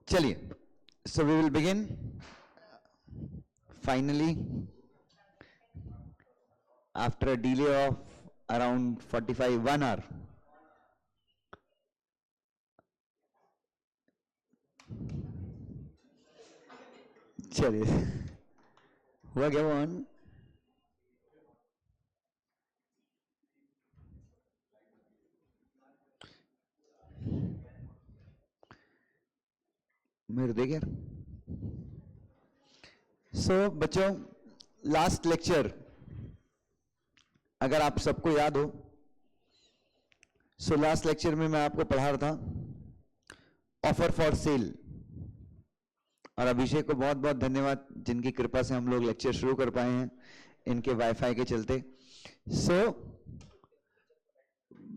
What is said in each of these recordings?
चलिए, so we will begin finally after a delay of around 1 hour. चलिए, हुआ क्या वो ऑन? मेरे देख यार। सो बच्चों, लास्ट लेक्चर अगर आप सबको याद हो, सो लास्ट लेक्चर में मैं आपको पढ़ा रहा था ऑफर फॉर सेल, और अभिषेक को बहुत बहुत धन्यवाद जिनकी कृपा से हम लोग लेक्चर शुरू कर पाए हैं इनके वाईफाई के चलते। सो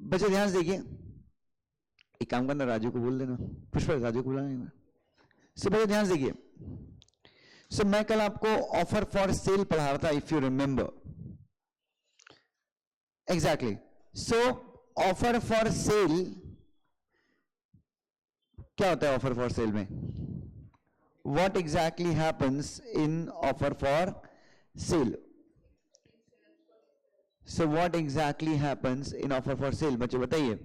बच्चों ध्यान से देखिए, एक काम करना, राजू को बोल देना, पुष्पा राजू को बुलाना है। सो बच्चों ध्यान से देखिए, सो मैं कल आपको ऑफर फॉर सेल पढ़ा रहा था, if you remember exactly. So offer for sale क्या होता है? ऑफर फॉर सेल में what exactly happens in offer for sale? So what exactly happens in offer for sale? बच्चों बताइए।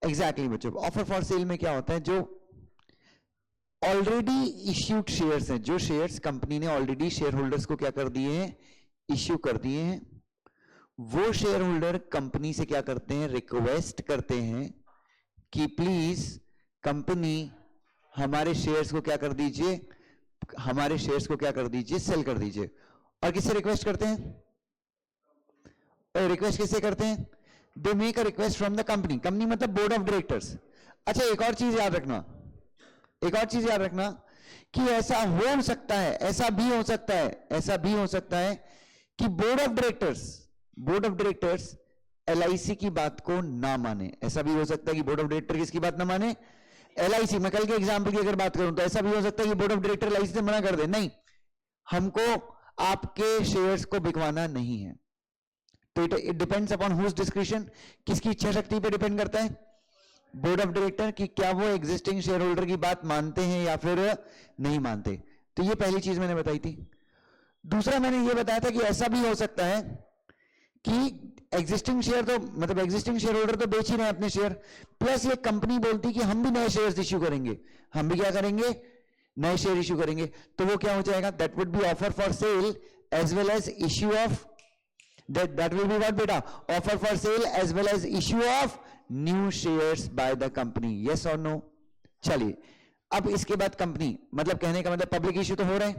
Exactly बच्चों, ऑफर फॉर सेल में क्या होता है? जो ऑलरेडी इश्यूड शेयर्स हैं, जो शेयर्स कंपनी ने ऑलरेडी शेयर होल्डर्स को क्या कर दिए हैं? इश्यू कर दिए हैं। वो शेयर होल्डर कंपनी से क्या करते हैं? रिक्वेस्ट करते हैं कि प्लीज कंपनी हमारे शेयर्स को क्या कर दीजिए? हमारे शेयर्स को क्या कर दीजिए? सेल कर दीजिए। और किससे रिक्वेस्ट करते हैं? और रिक्वेस्ट किससे करते हैं? They make a request from the company. Company मतलब बोर्ड ऑफ डायरेक्टर्स। अच्छा, एक और चीज याद रखना, एक और चीज याद रखना कि ऐसा हो सकता है, ऐसा भी हो सकता है, ऐसा भी हो सकता है कि बोर्ड ऑफ डायरेक्टर्स LIC की बात को ना माने। ऐसा भी हो सकता है कि बोर्ड ऑफ डायरेक्टर किसकी बात ना माने? LIC। मैं कल के एग्जाम्पल की अगर बात करूं तो ऐसा भी हो सकता है कि बोर्ड ऑफ डायरेक्टर LIC से मना कर दे, नहीं हमको आपके शेयर्स को बिकवाना नहीं है। तो it depends upon whose discretion, किसकी इच्छा शक्ति पे डिपेंड करता है? बोर्ड ऑफ डायरेक्टर की, क्या वो एग्जिस्टिंग शेयर होल्डर की बात मानते हैं या फिर नहीं मानते। तो ये पहली चीज मैंने बताई थी। दूसरा मैंने ये बताया था कि ऐसा भी हो सकता है कि एग्जिस्टिंग शेयर तो मतलब एग्जिस्टिंग शेयर होल्डर तो बेच ही रहे हैं अपने शेयर, प्लस ये कंपनी बोलती कि हम भी नए शेयर्स इश्यू करेंगे, हम भी क्या करेंगे? नए शेयर इश्यू करेंगे। तो वो क्या हो जाएगा? That would be offer for sale as well as issue of that will be what बेटा? Offer for sale as well as issue of new shares by the company. Yes और no? चलिए, अब इसके बाद कंपनी मतलब कहने का मतलब पब्लिक इश्यू तो हो रहा है।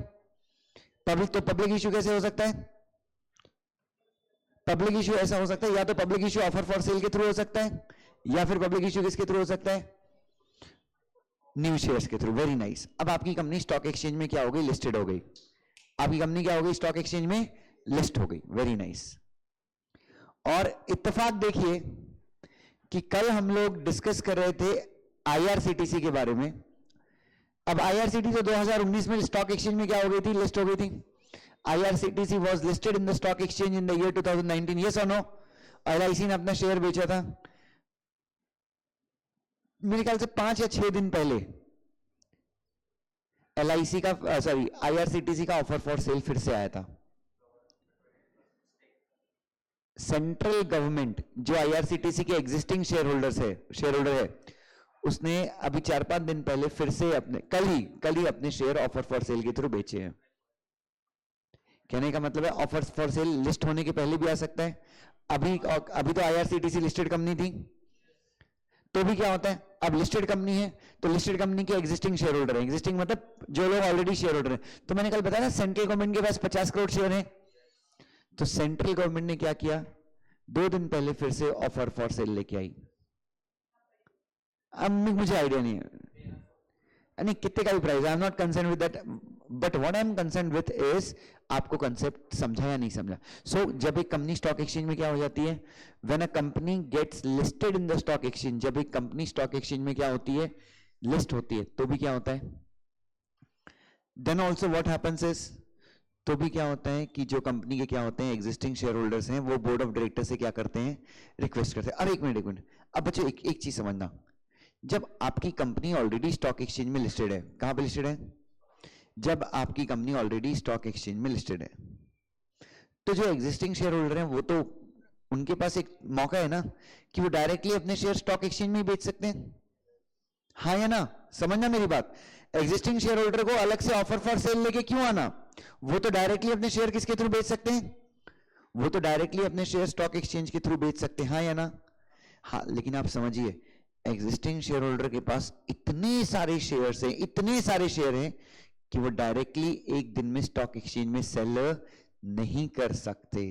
पब्लिक इश्यू कैसे हो सकता है? पब्लिक इश्यू ऐसा हो सकता है, या तो public issue offer for cell के थ्रू हो सकता है, या फिर पब्लिक इश्यू किसके थ्रू हो सकता है? न्यू शेयर्स के थ्रू। Very nice. अब आपकी कंपनी स्टॉक एक्सचेंज में क्या हो गई? लिस्टेड हो गई। आपकी कंपनी क्या हो गई? स्टॉक एक्सचेंज में लिस्ट हो गई। Very nice. और इत्तेफाक देखिए कि कल हम लोग डिस्कस कर रहे थे IRCTC के बारे में। अब IRCTC तो 2019 में स्टॉक एक्सचेंज में क्या हो गई थी? लिस्ट हो गई थी। IRCTC was listed in the stock exchange in the year 2019. Yes or no? LIC ने अपना शेयर बेचा था मेरे ख्याल से 5 या 6 दिन पहले। LIC का IRCTC का ऑफर फॉर सेल फिर से आया था। सेंट्रल गवर्नमेंट जो IRCTC के एग्जिस्टिंग शेयर होल्डर है, उसने अभी 4-5 दिन पहले फिर से अपने कल ही अपने शेयर ऑफर फॉर सेल के थ्रू बेचे हैं। कहने का मतलब है ऑफर फॉर सेल लिस्ट होने के पहले भी आ सकता है। अभी तो IRCTC लिस्टेड कंपनी थी, तो भी क्या होता है? अब लिस्टेड कंपनी है तो लिस्टेड कंपनी के एग्जिस्टिंग शेयर होल्डर है। एग्जिस्टिंग मतलब जो लोग ऑलरेडी शेयर होल्डर है। तो मैंने कल बताया ना, सेंट्रल गवर्नमेंट के पास 50 करोड़ शेयर है। तो सेंट्रल गवर्नमेंट ने क्या किया? 2 दिन पहले फिर से ऑफर फॉर सेल लेके आई। अब मुझे आइडिया नहीं है नहीं कितने का भी price, I am not concern with that, but what I am concern with is आपको कंसेप्ट समझा या नहीं समझा। सो जब एक कंपनी स्टॉक एक्सचेंज में क्या हो जाती है? When a company gets listed in the stock exchange, जब एक कंपनी स्टॉक एक्सचेंज में क्या होती है? लिस्ट होती है। तो भी क्या होता है? Then also what happens is, तो भी क्या होता है कि जो कंपनी के क्या होते हैं? एग्जिस्टिंग शेयर होल्डर्स हैं, वो बोर्ड ऑफ डायरेक्टर से क्या करते हैं? रिक्वेस्ट करते हैं। अब एक मिनट अब बच्चों एक चीज समझना जब आपकी कंपनी ऑलरेडी स्टॉक एक्सचेंज में लिस्टेड है, कहां पे लिस्टेड है? जब आपकी कंपनी ऑलरेडी स्टॉक एक्सचेंज में लिस्टेड है, तो जो एग्जिस्टिंग शेयर होल्डर हैं वो तो उनके पास एक मौका है ना कि वो डायरेक्टली अपने शेयर स्टॉक एक्सचेंज में बेच सकते हैं, हाँ या ना? समझना मेरी बात। एग्जिस्टिंग शेयर होल्डर को अलग से ऑफर फॉर सेल लेके क्यों आना? वो तो डायरेक्टली अपने शेयर किसके थ्रू बेच सकते हैं? वो तो डायरेक्टली अपने शेयर स्टॉक एक्सचेंज के थ्रू बेच सकते हैं, हाँ या ना? हाँ, लेकिन आप समझिए, एग्जिस्टिंग शेयर होल्डर के पास इतने सारे शेयर्स हैं, इतने सारे शेयर हैं कि वो डायरेक्टली एक दिन में स्टॉक एक्सचेंज में सेल नहीं कर सकते।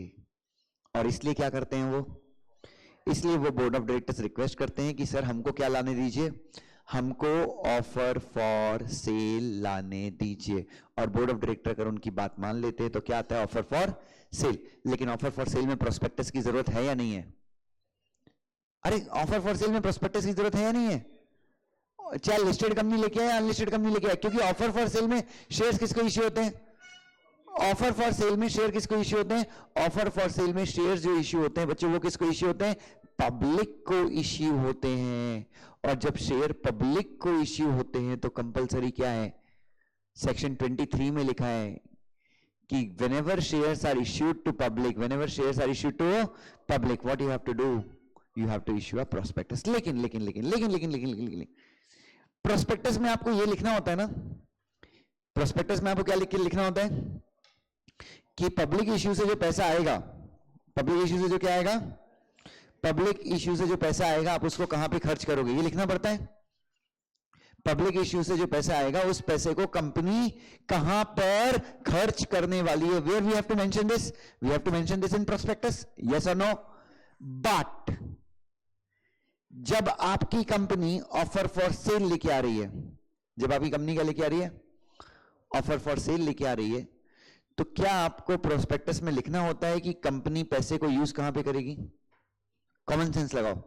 और इसलिए क्या करते हैं वो? इसलिए वो बोर्ड ऑफ डायरेक्टर्स रिक्वेस्ट करते हैं कि सर हमको क्या लाने दीजिए, हमको ऑफर फॉर सेल लाने दीजिए। और बोर्ड ऑफ डायरेक्टर अगर उनकी बात मान लेते हैं तो क्या आता है? Offer for cell. लेकिन ऑफर फॉर सेल में प्रोस्पेक्टस की जरूरत है या नहीं है? अरे ऑफर फॉर सेल में प्रोस्पेक्टस की जरूरत है या नहीं है? चाहे लिस्टेड कंपनी लेके आए, अनलिस्टेड कंपनी लेके आए, क्योंकि ऑफर फॉर सेल में शेयर्स किसको इश्यू होते हैं? ऑफर फॉर सेल में शेयर किसको इश्यू होते हैं? ऑफर फॉर सेल में शेयर जो इश्यू होते हैं बच्चों, वो किसको इश्यू होते हैं? पब्लिक को इश्यू होते हैं। और जब शेयर पब्लिक को इश्यू होते हैं तो कंपलसरी क्या है? सेक्शन 23 में लिखा है कि whenever shares are issued to public, whenever shares are issued to public, what you have to do? You have to issue a prospectus. लेकिन प्रोस्पेक्टस में आपको ये लिखना होता है ना, प्रोस्पेक्टस में आपको क्या लिखना होता है कि पब्लिक इश्यू से जो पैसा आएगा, पब्लिक इश्यू से जो क्या आएगा, पब्लिक इश्यू से जो पैसा आएगा आप उसको कहां पे खर्च करोगे, ये लिखना पड़ता है। पब्लिक इश्यू से जो पैसा आएगा उस पैसे को कंपनी कहां पर खर्च करने वाली है, where we have to mention this, we have to mention this in prospectus, yes और नो? बट जब आपकी कंपनी ऑफर फॉर सेल लेके आ रही है, जब आपकी कंपनी क्या लेके आ रही है? ऑफर फॉर सेल लेके आ रही है, तो क्या आपको प्रोस्पेक्टस में लिखना होता है कि कंपनी पैसे को यूज कहां पे करेगी? कॉमन सेंस लगाओ।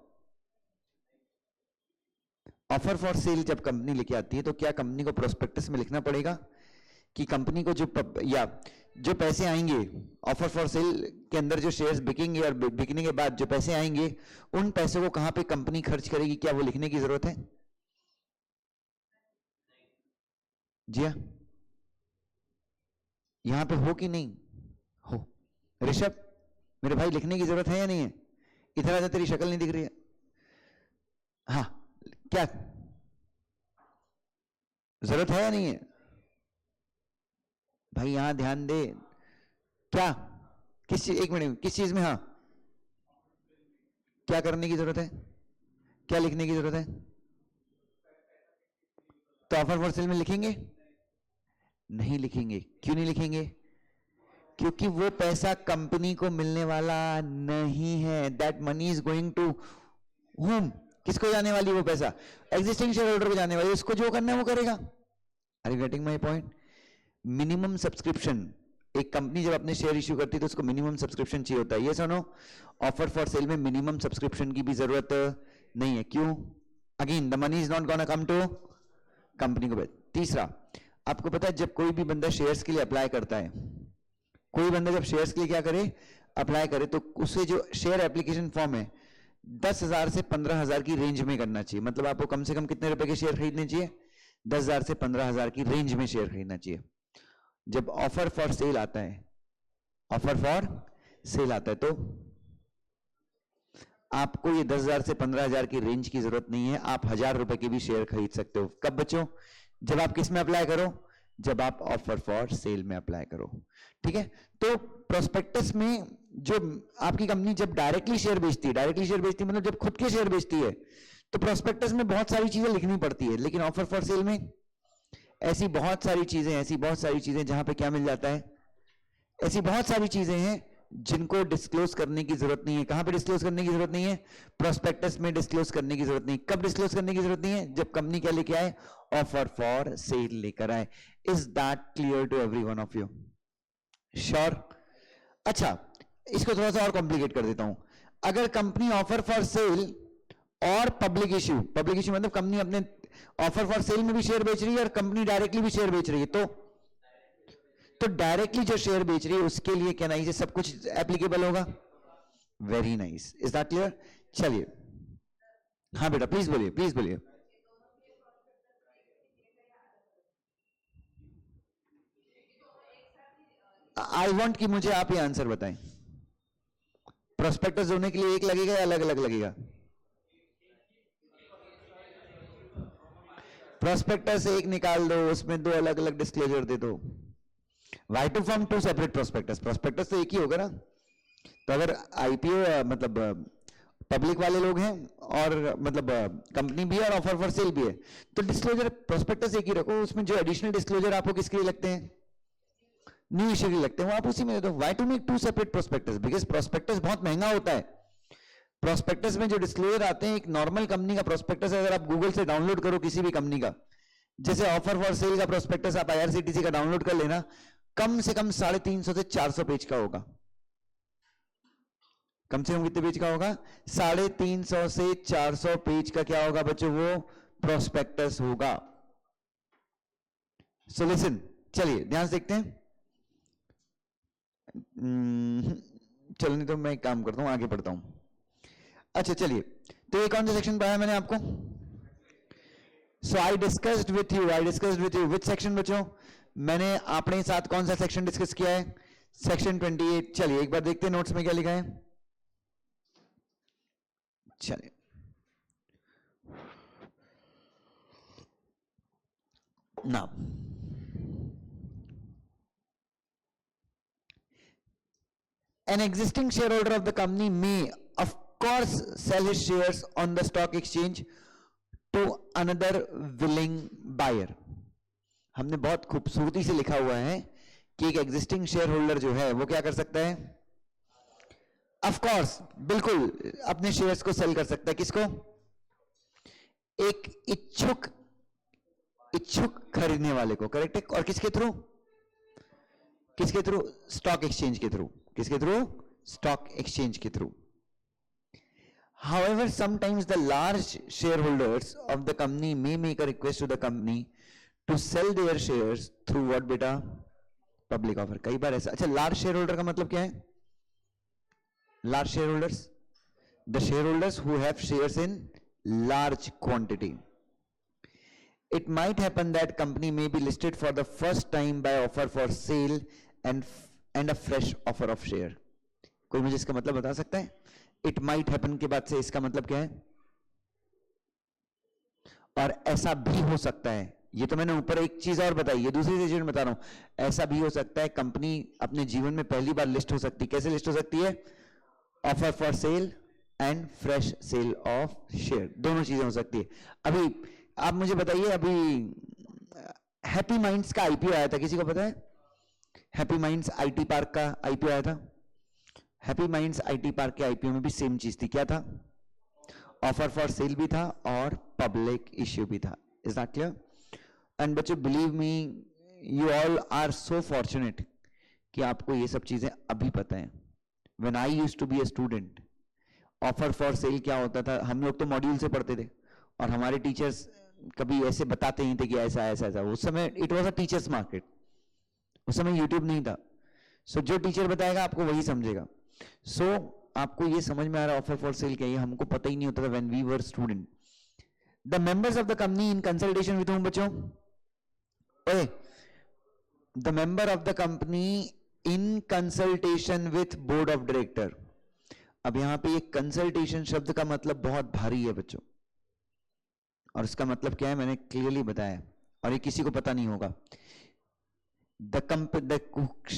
ऑफर फॉर सेल जब कंपनी लेके आती है तो क्या कंपनी को प्रोस्पेक्टस में लिखना पड़ेगा कि कंपनी को जो पैसे आएंगे ऑफर फॉर सेल के अंदर, जो शेयर्स बिकेंगे और बिकने के बाद जो पैसे आएंगे, उन पैसों को कहां पे कंपनी खर्च करेगी, क्या वो लिखने की जरूरत है? जी हाँ, यहां पे हो कि नहीं हो? ऋषभ मेरे भाई, लिखने की जरूरत है या नहीं है? इधर आजा, तेरी शक्ल नहीं दिख रही है। हाँ, क्या जरूरत है या नहीं है? भाई यहां ध्यान दे, क्या किस चीज, एक मिनट, किस चीज में? हाँ, क्या करने की जरूरत है, क्या लिखने की जरूरत है? तो ऑफर फॉर सेल में लिखेंगे? नहीं लिखेंगे। क्यों नहीं लिखेंगे? क्योंकि वो पैसा कंपनी को मिलने वाला नहीं है। That money is going to whom, किसको जाने वाली वो पैसा? एग्जिस्टिंग शेयर होल्डर को जाने वाली, उसको जो करना है वो करेगा। Are you getting my point? Minimum subscription, एक कंपनी जब अपने शेयर इश्यू करती है तो उसको मिनिमम सब्सक्रिप्शन चाहिए होता है, ये सुनो। ऑफर फॉर सेल में मिनिमम सब्सक्रिप्शन की भी जरूरत नहीं है। क्यों? Again the money is not gonna come to company को। तीसरा, आपको पता है जब कोई भी बंदा शेयर्स के लिए अप्लाई करता है, कोई बंदा जब शेयर्स के लिए क्या करे, अप्लाई करे, तो उसे जो शेयर एप्लीकेशन फॉर्म है 10,000 से 15,000 की रेंज में करना चाहिए। मतलब आपको कम से कम कितने रुपए के शेयर खरीदने चाहिए? 10,000 से 15,000 की रेंज में शेयर खरीदना चाहिए। जब ऑफर फॉर सेल आता है, ऑफर फॉर सेल आता है, तो आपको ये 10,000 से 15,000 की रेंज की जरूरत नहीं है, आप 1,000 रुपए के भी शेयर खरीद सकते हो। कब बच्चों? जब आप किस में अप्लाई करो? जब आप ऑफर फॉर सेल में अप्लाई करो। ठीक है, तो प्रोस्पेक्टस में जो आपकी कंपनी जब डायरेक्टली शेयर बेचती है, डायरेक्टली शेयर बेचती है मतलब जब खुद के शेयर बेचती है, तो प्रोस्पेक्टस में बहुत सारी चीजें लिखनी पड़ती है। लेकिन ऑफर फॉर सेल में ऐसी बहुत सारी चीजें जहां पे क्या मिल जाता है, ऐसी बहुत सारी चीजें हैं जिनको डिस्क्लोज करने की जरूरत नहीं है। कहां पे डिस्क्लोज करने की जरूरत नहीं है? प्रोस्पेक्टस में डिस्क्लोज करने की जरूरत नहीं। कब डिस्क्लोज करने की जरूरत नहीं है? जब कंपनी क्या लेके आए? ऑफर फॉर सेल लेकर आए। Is that clear to every one of you? Sure? अच्छा, इसको थोड़ा सा और कॉम्प्लिकेट कर देता हूं। अगर कंपनी ऑफर फॉर सेल और पब्लिक इश्यू मतलब कंपनी अपने ऑफर फॉर सेल में भी शेयर बेच रही है और कंपनी डायरेक्टली भी शेयर बेच रही है, तो डायरेक्टली जो शेयर बेच रही है उसके लिए क्या नाइस है, सब कुछ एप्लीकेबल होगा। Very nice, is that clear? चलिए, हाँ बेटा प्लीज बोलिए, प्लीज बोलिए। आई वांट कि मुझे आप ये आंसर बताएं, प्रोस्पेक्टस होने के लिए एक लगेगा या अलग अलग लगेगा? प्रोस्पेक्टस एक निकाल दो, उसमें दो अलग अलग डिस्क्लोजर दे दो. Why to form two separate prospectus? Prospectus तो एक ही होगा ना. तो अगर आईपीओ मतलब पब्लिक वाले लोग हैं और मतलब कंपनी भी है और ऑफर फॉर सेल भी है, तो डिस्क्लोजर प्रोस्पेक्टस एक ही रखो. उसमें जो एडिशनल डिस्क्लोजर आपको किसके लिए लगते हैं, न्यू इश्यू के लिए लगते हैं, वो आप उसी में दे दो. Why to make two separate prospectus? Because prospectus बहुत महंगा होता है. प्रोस्पेक्टस में जो डिस्क्लोजर आते हैं, एक नॉर्मल कंपनी का प्रोस्पेक्टस अगर आप गूगल से डाउनलोड करो किसी भी कंपनी का, जैसे ऑफर फॉर सेल का प्रोस्पेक्टस आप आईआरसीटीसी का डाउनलोड कर लेना, कम से कम 350 से 400 पेज का होगा. कम से कम कितने पेज का होगा? 350 से 400 पेज का क्या होगा बच्चों? वो प्रोस्पेक्टस होगा. सो लिसन, चलिए ध्यान से देखते हैं. चलने तो मैं एक काम करता हूं, आगे बढ़ता हूं. अच्छा चलिए, तो ये कौन सा सेक्शन पढ़ाया मैंने आपको? So I discussed with you which section बच्चों? मैंने अपने साथ कौन सा सेक्शन डिस्कस किया है? सेक्शन 28. चलिए एक बार देखते हैं नोट्स में क्या लिखा है. चलिए, now an existing shareholder of the company may of course sell his shares on the stock exchange to another willing buyer. हमने बहुत खूबसूरती से लिखा हुआ है कि एक एग्जिस्टिंग शेयर होल्डर जो है वो क्या कर सकता है? ऑफ कोर्स, बिल्कुल अपने शेयर्स को सेल कर सकता है. किसको? एक इच्छुक खरीदने वाले को. करेक्ट है. और किसके थ्रू? स्टॉक एक्सचेंज के थ्रू. किसके थ्रू? स्टॉक एक्सचेंज के through. However, sometimes the large shareholders of the company may make a request to the company to sell their shares through what बेटा? Public offer. कई बार ऐसा. अच्छा, large share holder का मतलब क्या है? Large share holders, the share holders who have shares in large quantity. It might happen that company may be listed for the first time by offer for sale and a fresh offer of share. कोई मुझे इसका मतलब बता सकता है? It might happen के बाद से इसका मतलब क्या है? और ऐसा भी हो सकता है. ये तो मैंने ऊपर एक चीज और बताई, ये दूसरी चीज बता रहा हूं. ऐसा भी हो सकता है कंपनी अपने जीवन में पहली बार लिस्ट हो सकती है. कैसे लिस्ट हो सकती है? Offer for sale and fresh sale of share. दोनों चीजें हो सकती है. अभी आप मुझे बताइए, अभी हैप्पी माइंड्स का आईपीओ आया था, किसी को पता है? हैप्पी माइंड्स आईटी पार्क का आईपीओ आया था. हैप्पी माइंड्स आईटी पार्क के आईपीओ में भी सेम चीज थी. क्या था? ऑफर फॉर सेल भी था और पब्लिक इश्यू भी था. Is that clear? एंड बच्चों, believe me, you all are so fortunate कि आपको ये सब चीजें अभी पता है. When I used to be a student, offer for sale क्या होता था? हम लोग तो मॉड्यूल से पढ़ते थे और हमारे टीचर्स कभी ऐसे बताते ही थे कि ऐसा ऐसा ऐसा. उस समय it was a teachers market. उस समय यूट्यूब नहीं था. सो जो टीचर बताएगा आपको वही समझेगा. सो आपको ये समझ में आ रहा है ऑफर फॉर सेल क्या है? हमको पता ही नहीं होता था when we were student. The members of the company in consultation with home बच्चों? The member of the company in consultation with board of director. अब यहां पे ये कंसल्टेशन शब्द का मतलब बहुत भारी है बच्चों, और इसका मतलब क्या है मैंने क्लियरली बताया, और ये किसी को पता नहीं होगा. The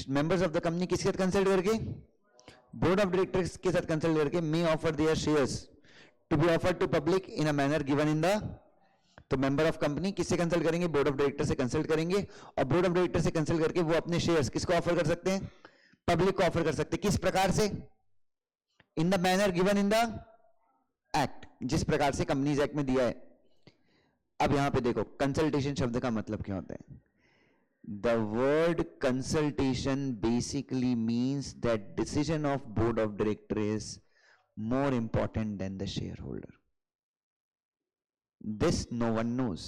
members of the company किसके साथ कंसल्ट करके? बोर्ड ऑफ डायरेक्टर्स के साथ कंसल्ट करके may offer their shares to be offered to public in a manner given in the. तो मेंबर ऑफ कंपनी किससे कंसल्ट करेंगे? बोर्ड ऑफ डायरेक्टर से कंसल्ट करेंगे, और बोर्ड ऑफ डायरेक्टर से कंसल्ट करके वो अपने शेयर्स किसको ऑफर कर सकते हैं? पब्लिक को ऑफर कर सकते हैं. किस प्रकार से? In the manner given in the act, जिस प्रकार से कंपनीज एक्ट में दिया है. अब यहां पे देखो, कंसल्टेशन शब्द का मतलब क्या होता है? The word consultation basically means that decision of board of director is more important than the shareholder. This no one knows.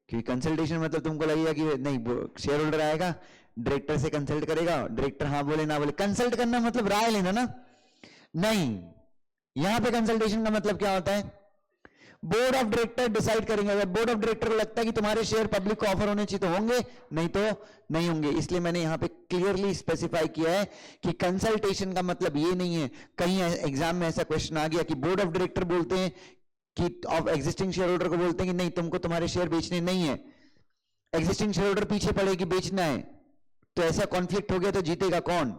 क्योंकि कंसल्टेशन मतलब तुमको लगेगा कि नहीं, शेयर होल्डर आएगा, डायरेक्टर से कंसल्ट करेगा, डायरेक्टर हाँ बोले ना बोले. कंसल्ट करना मतलब राय लेना ना? नहीं, यहां पे कंसल्टेशन का मतलब क्या होता है? बोर्ड ऑफ डायरेक्टर डिसाइड करेंगे। अगर बोर्ड ऑफ डायरेक्टर को लगता है कि तुम्हारे शेयर पब्लिक को ऑफर होने चाहिए तो होंगे, नहीं तो नहीं होंगे। इसलिए मैंने यहां पे क्लियरली स्पेसिफाई किया है कि कंसल्टेशन का मतलब ये नहीं है, कहीं एग्जाम में ऐसा क्वेश्चन आ गया कि बोर्ड ऑफ डायरेक्टर बोलते हैं कि ऑफ एग्जिस्टिंग शेयर होल्डर को बोलते हैं कि नहीं तुमको तुम्हारे शेयर बेचने नहीं है, एग्जिस्टिंग शेयर होल्डर पीछे पड़े कि बेचना है, तो ऐसा कॉन्फ्लिक्ट हो गया तो जीतेगा कौन?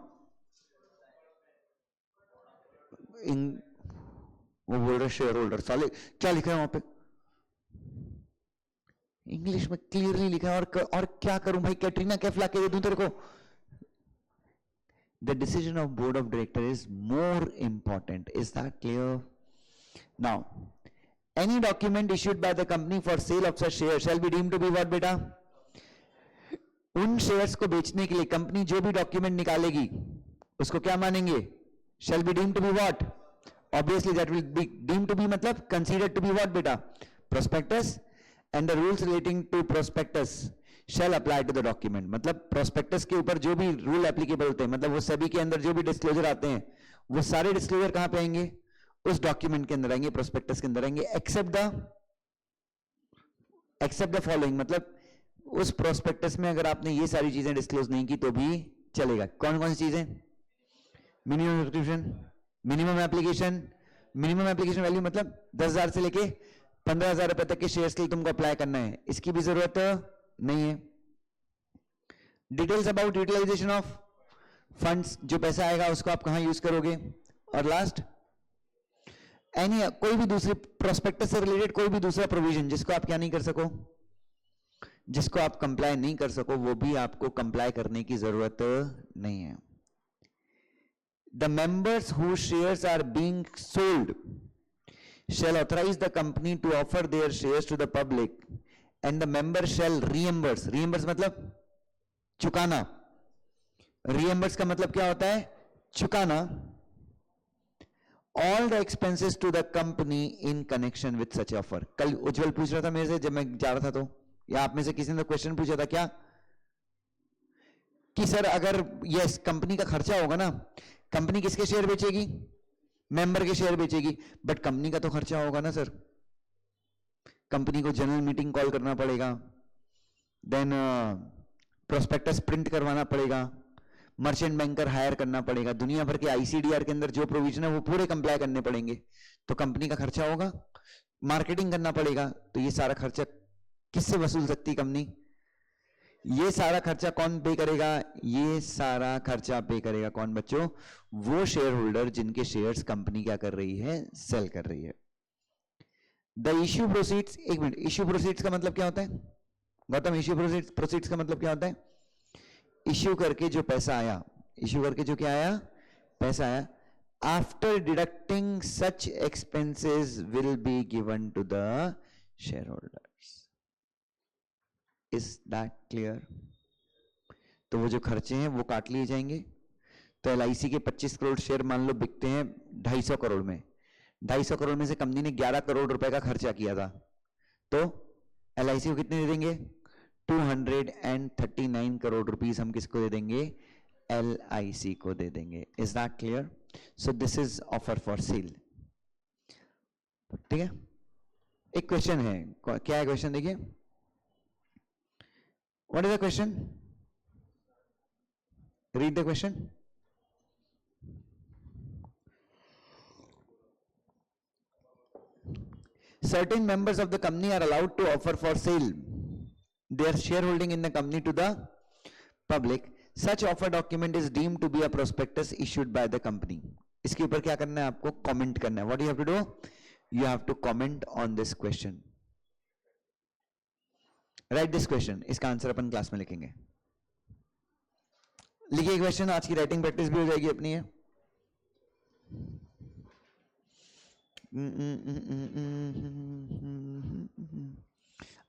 वो बोल रहे शेयर होल्डर, साले क्या लिखा है वहां पे? इंग्लिश में क्लियरली लिखा है। और क्या करूं भाई, कैटरीना कैफ ला के दे दूं तेरे को? The decision of board of director is more important. Is that clear? Now any document issued by the company for sale of such share shall be deemed to be what बेटा? उन शेयर्स को बेचने के लिए company जो भी document निकालेगी उसको क्या मानेंगे? Shall be deemed to be what? Obviously that will be deemed to be मतलब considered to be what बेटा? Prospectus, and the rules relating to prospectus shall apply to the document। मतलब prospectus के ऊपर जो भी रूल एप्लीकेबल होते हैं, मतलब वो सभी के अंदर जो भी डिस्क्लोजर आते हैं वो सारे डिस्क्लोजर कहां पे आएंगे? उस डॉक्यूमेंट के अंदर आएंगे, प्रोस्पेक्टस के अंदर आएंगे, एक्सेप्ट द फॉलोइंग। मतलब उस प्रोस्पेक्टस में अगर आपने ये सारी चीजें डिस्क्लोज नहीं की तो भी चलेगा। कौन कौन सी चीजें? Minimum subscription, minimum application value मतलब 10,000 से लेके 15,000 रुपए तक के शेयर्स के लिए तुमको अप्लाई करना है, इसकी भी जरूरत नहीं है। Details about utilization of funds, जो पैसा आएगा उसको आप कहां यूज करोगे। और लास्ट एनी कोई भी दूसरी प्रोस्पेक्टस से रिलेटेड कोई भी दूसरा प्रोविजन जिसको आप क्या नहीं कर सको, जिसको आप कंप्लाई नहीं कर सको, वो भी आपको कंप्लाई करने की जरूरत नहीं है। The members whose shares are being sold shall authorize the company to offer their shares to the public, and the member shall reimburse। reimburse मतलब चुकाना। reimburse का मतलब क्या होता है? चुकाना। all the expenses to the company in connection with such offer। कल उज्जवल पूछ रहा था मेरे से जब मैं जा रहा था, तो या आप में से किसी ने क्वेश्चन पूछा था क्या कि सर अगर यस कंपनी का खर्चा होगा ना, कंपनी किसके शेयर बेचेगी? मेंबर के शेयर बेचेगी, बट कंपनी का तो खर्चा होगा ना सर। कंपनी को जनरल मीटिंग कॉल करना पड़ेगा, देन प्रोस्पेक्टस प्रिंट करवाना पड़ेगा, मर्चेंट बैंकर हायर करना पड़ेगा, दुनिया भर के आईसीडीआर के अंदर जो प्रोविजन है वो पूरे कंप्लाई करने पड़ेंगे, तो कंपनी का खर्चा होगा। मार्केटिंग करना पड़ेगा, तो ये सारा खर्चा किससे वसूल सकती कंपनी? ये सारा खर्चा कौन पे करेगा? ये सारा खर्चा पे करेगा कौन बच्चों? वो शेयर होल्डर जिनके शेयर्स कंपनी क्या कर रही है? सेल कर रही है। द इश्यू प्रोसीड्स, एक मिनट, इश्यू प्रोसीड्स का मतलब क्या होता है गौतम? इश्यू प्रोसीड्स का मतलब क्या होता है? इश्यू करके जो पैसा आया, इश्यू करके जो क्या आया? पैसा आया, after deducting such expenses will be given to the shareholders. Is that clear? तो वो जो खर्चे हैं वो काट लिए जाएंगे। तो एलआईसी के 25 करोड़ शेयर मान लो बिकते हैं 250 करोड़ में, 250 करोड़ में से कंपनी ने 11 करोड़ रुपए का खर्चा किया था, तो एलआईसी को कितने दे देंगे? 239 करोड़ रुपीस हम किसको दे देंगे? एलआईसी को दे देंगे। Is that clear? So this is offer for cell. ठीक है, एक क्वेश्चन है, क्या है क्वेश्चन? देखिए, what is the question? Read the question. Certain members of the company are allowed to offer for sale their shareholding in the company to the public. Such offer document is deemed to be a prospectus issued by the company. इसके ऊपर क्या करना है आपको? Comment करना है। What you have to do? You have to comment on this question. Write this question. इसका answer अपन class में लिखेंगे। लिखिए क्वेश्चन, आज की राइटिंग प्रैक्टिस भी हो जाएगी अपनी है।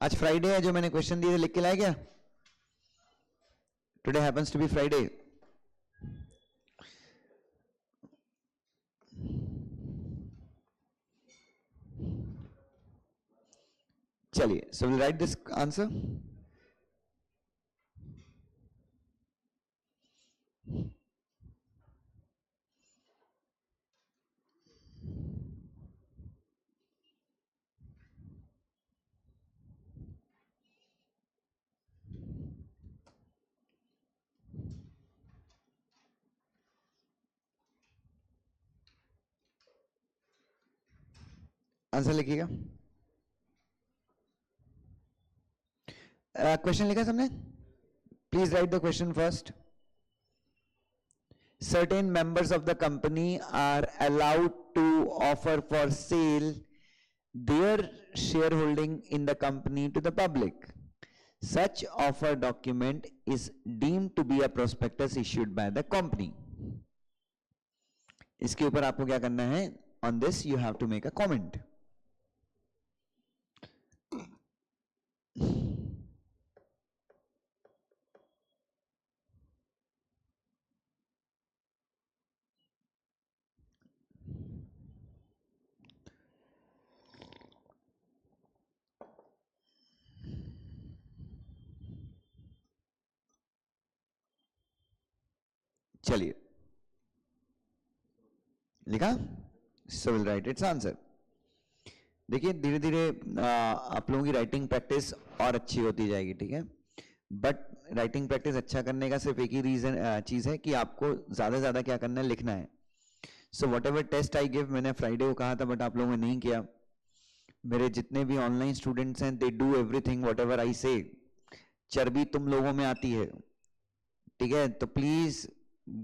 आज फ्राइडे है, जो मैंने क्वेश्चन दिए थे लिख के लाया क्या? Today happens to be Friday. चलिए, so will write this answer. Answer लिखिएगा। क्वेश्चन लिखा सबने? Please write the question first. Certain members of the company are allowed to offer for sale their shareholding in the company to the public. Such offer document is deemed to be a prospectus issued by the company. इसके ऊपर आपको क्या करना है? On this you have to make a comment. चलिए, लिखा? So we'll write its answer. देखिए धीरे धीरे आप लोगों की राइटिंग प्रैक्टिस और अच्छी होती जाएगी, ठीक है? बट राइटिंग प्रैक्टिस अच्छा करने का सिर्फ एक ही रीजन चीज है कि आपको ज्यादा से ज्यादा क्या करना है, लिखना है. So whatever test I give, मैंने फ्राइडे को कहा था बट आप लोगों ने नहीं किया. मेरे जितने भी ऑनलाइन स्टूडेंट्स हैं, they do everything what ever I से. चर्बी तुम लोगों में आती है, ठीक है? तो please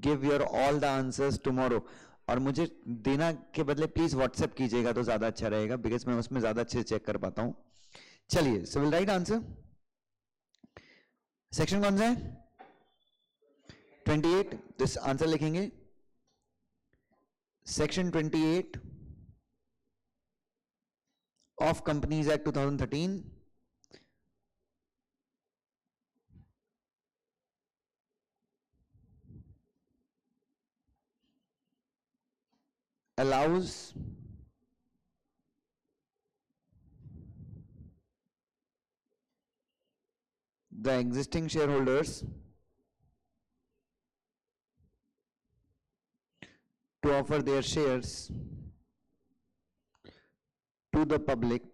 give your all the answers tomorrow, और मुझे देना के बदले प्लीज व्हाट्सएप कीजिएगा तो ज्यादा अच्छा रहेगा, बिकॉज मैं उसमें ज्यादा अच्छे से चेक कर पाता हूं. चलिए, so will right answer. Section कौन सा है? 28. तो आंसर लिखेंगे section 28 of companies act 2013 allows the existing shareholders to offer their shares to the public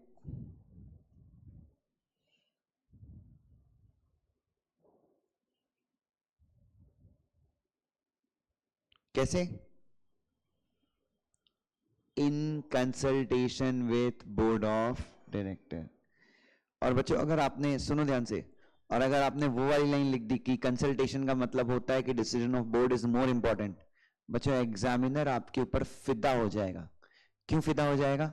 कैसे? इन consultation with board of director. और बच्चों अगर आपने, सुनो ध्यान से, और अगर आपने वो वाली लाइन लिख दी कि कंसल्टेशन का मतलब होता है कि decision of board is more important, बच्चों एग्जामिनर आपके ऊपर फिदा हो जाएगा. क्यों फिदा हो जाएगा?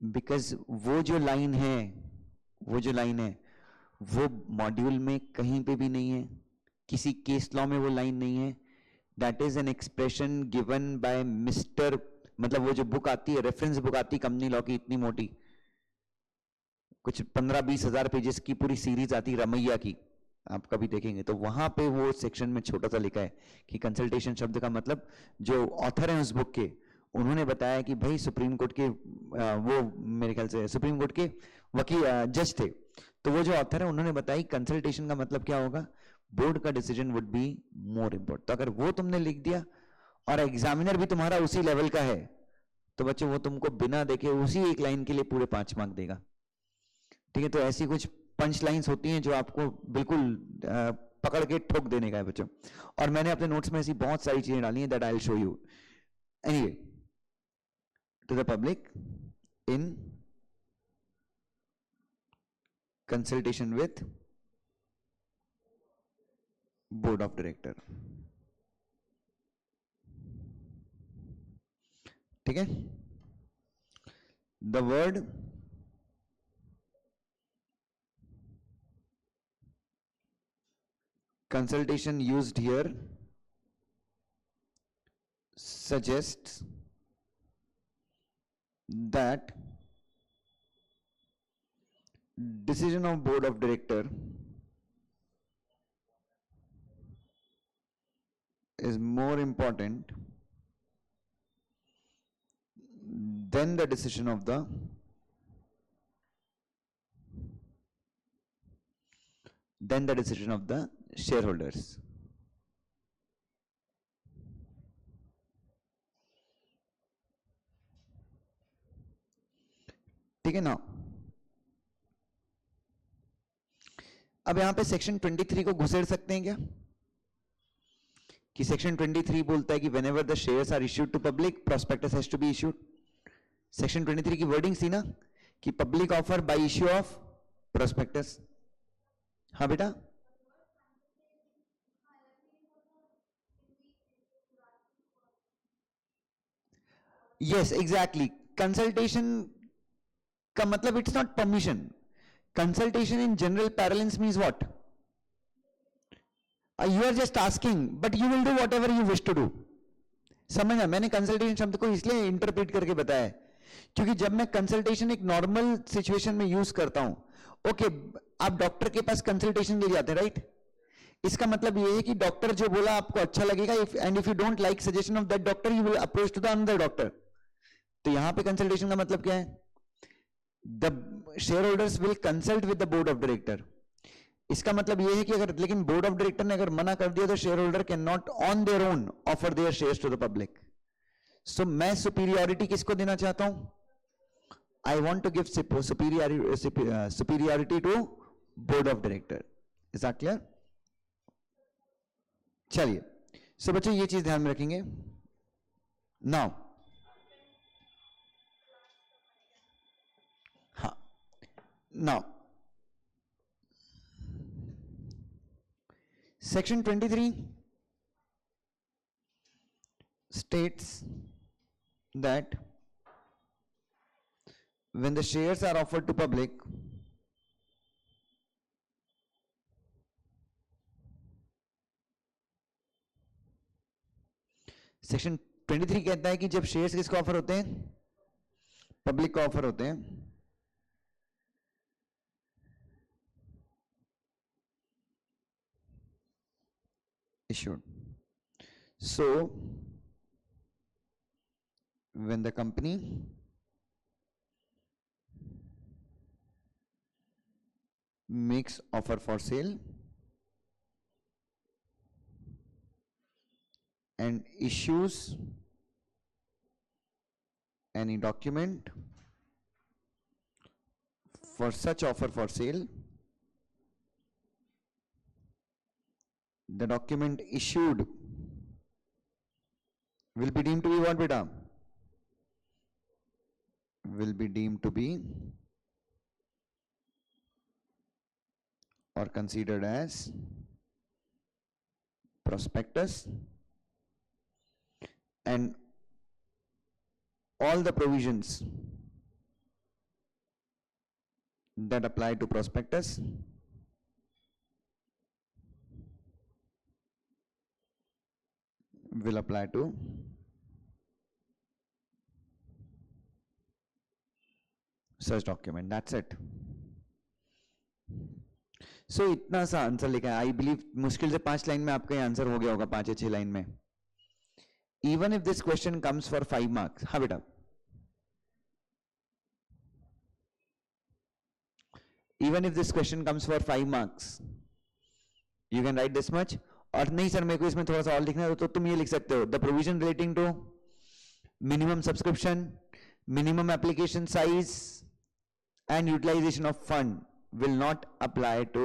बिकॉज वो जो लाइन है वो मॉड्यूल में कहीं पे भी नहीं है, किसी केस लॉ में वो लाइन नहीं है. That is an expression given by mister, मतलब वो जो बुक आती है, रेफरेंस बुक आती है कंपनी लॉ की, इतनी मोटी, कुछ 15-20 हजार पेजेस की पूरी सीरीज आती है रमैया की, आप कभी देखेंगे तो वहां पे वो सेक्शन में छोटा सा लिखा है कि कंसल्टेशन शब्द का मतलब, जो ऑथर है उस बुक के, उन्होंने बताया कि भाई सुप्रीम कोर्ट के वो मेरे ख्याल से सुप्रीम कोर्ट के वकील जज थे, तो वो जो ऑथर है उन्होंने बताया कंसल्टेशन का मतलब क्या होगा, बोर्ड का decision would be more important. तो अगर वो तुमने लिख दिया और एग्जामिनर भी तुम्हारा उसी लेवल का है, तो बच्चों वो तुमको बिना देखे उसी एक लाइन के लिए पूरे 5 मार्क देगा. ठीक है? तो ऐसी कुछ पंच लाइंस होती हैं जो आपको बिल्कुल पकड़ के ठोक देने का है बच्चों. और मैंने अपने नोट्स में ऐसी बहुत सारी चीजें डाली हैं that I will show you. Anyway, to the public in consultation with board of director. ठीक है? The word consultation used here suggests that decision of board of director is more important than the decision of the shareholders. ठीक है ना? अब यहां पे section 23 को घुसेड़ सकते हैं क्या? कि सेक्शन 23 बोलता है कि whenever the shares are issued to public, prospectus has to be issued. Section 23 की वर्डिंग थी ना कि public offer by issue of prospectus. हाँ बेटा, यस एग्जैक्टली. कंसल्टेशन का मतलब it's not permission. Consultation in general parlance means what? You are just asking but you will do whatever you wish to do. समझना, मैंने consultation शब्द को इसलिए interpret करके बताया है क्योंकि जब मैं कंसल्टेशन एक नॉर्मल सिचुएशन में यूज करता हूं, ओके आप डॉक्टर के पास कंसल्टेशन के जाते हैं राइट. इसका मतलब ये है कि डॉक्टर जो बोला आपको अच्छा लगेगा, and if you don't like suggestion of that doctor you will approach to the another doctor. तो यहां पे कंसल्टेशन का मतलब क्या है? The shareholders will consult with the board of director. इसका मतलब यह है कि अगर लेकिन बोर्ड ऑफ डायरेक्टर ने अगर मना कर दिया तो shareholder can not on their own offer their shares to the public. So मैं सुपीरियरिटी किसको देना चाहता हूं? I want to give superiority to board of director. Is that clear? चलिए, सो बच्चों ये चीज ध्यान में रखेंगे. नाउ हाँ, now section 23 states that when the shares are offered to public, section 23 कहता है कि जब शेयर्स किसको ऑफर होते हैं? पब्लिक को ऑफर होते हैं. Issued. So when the company makes offer for sale and issues any document for such offer for sale, the document issued will be deemed to be what beta? Will be deemed to be or considered as prospectus, and all the provisions that apply to prospectus will apply to such document. That's it. सो इतना सा answer लिखा है. I believe मुश्किल से 5 line में आपका answer हो गया होगा, 5 या 6 लाइन में. Even if this question comes for 5 marks. हाँ बेटा, even if this question comes for 5 marks you can write this much. और नहीं सर मेरे को इसमें थोड़ा सा और लिखना है तो तुम ये लिख सकते हो, the provision relating to minimum subscription, minimum application size and utilization of fund will not apply to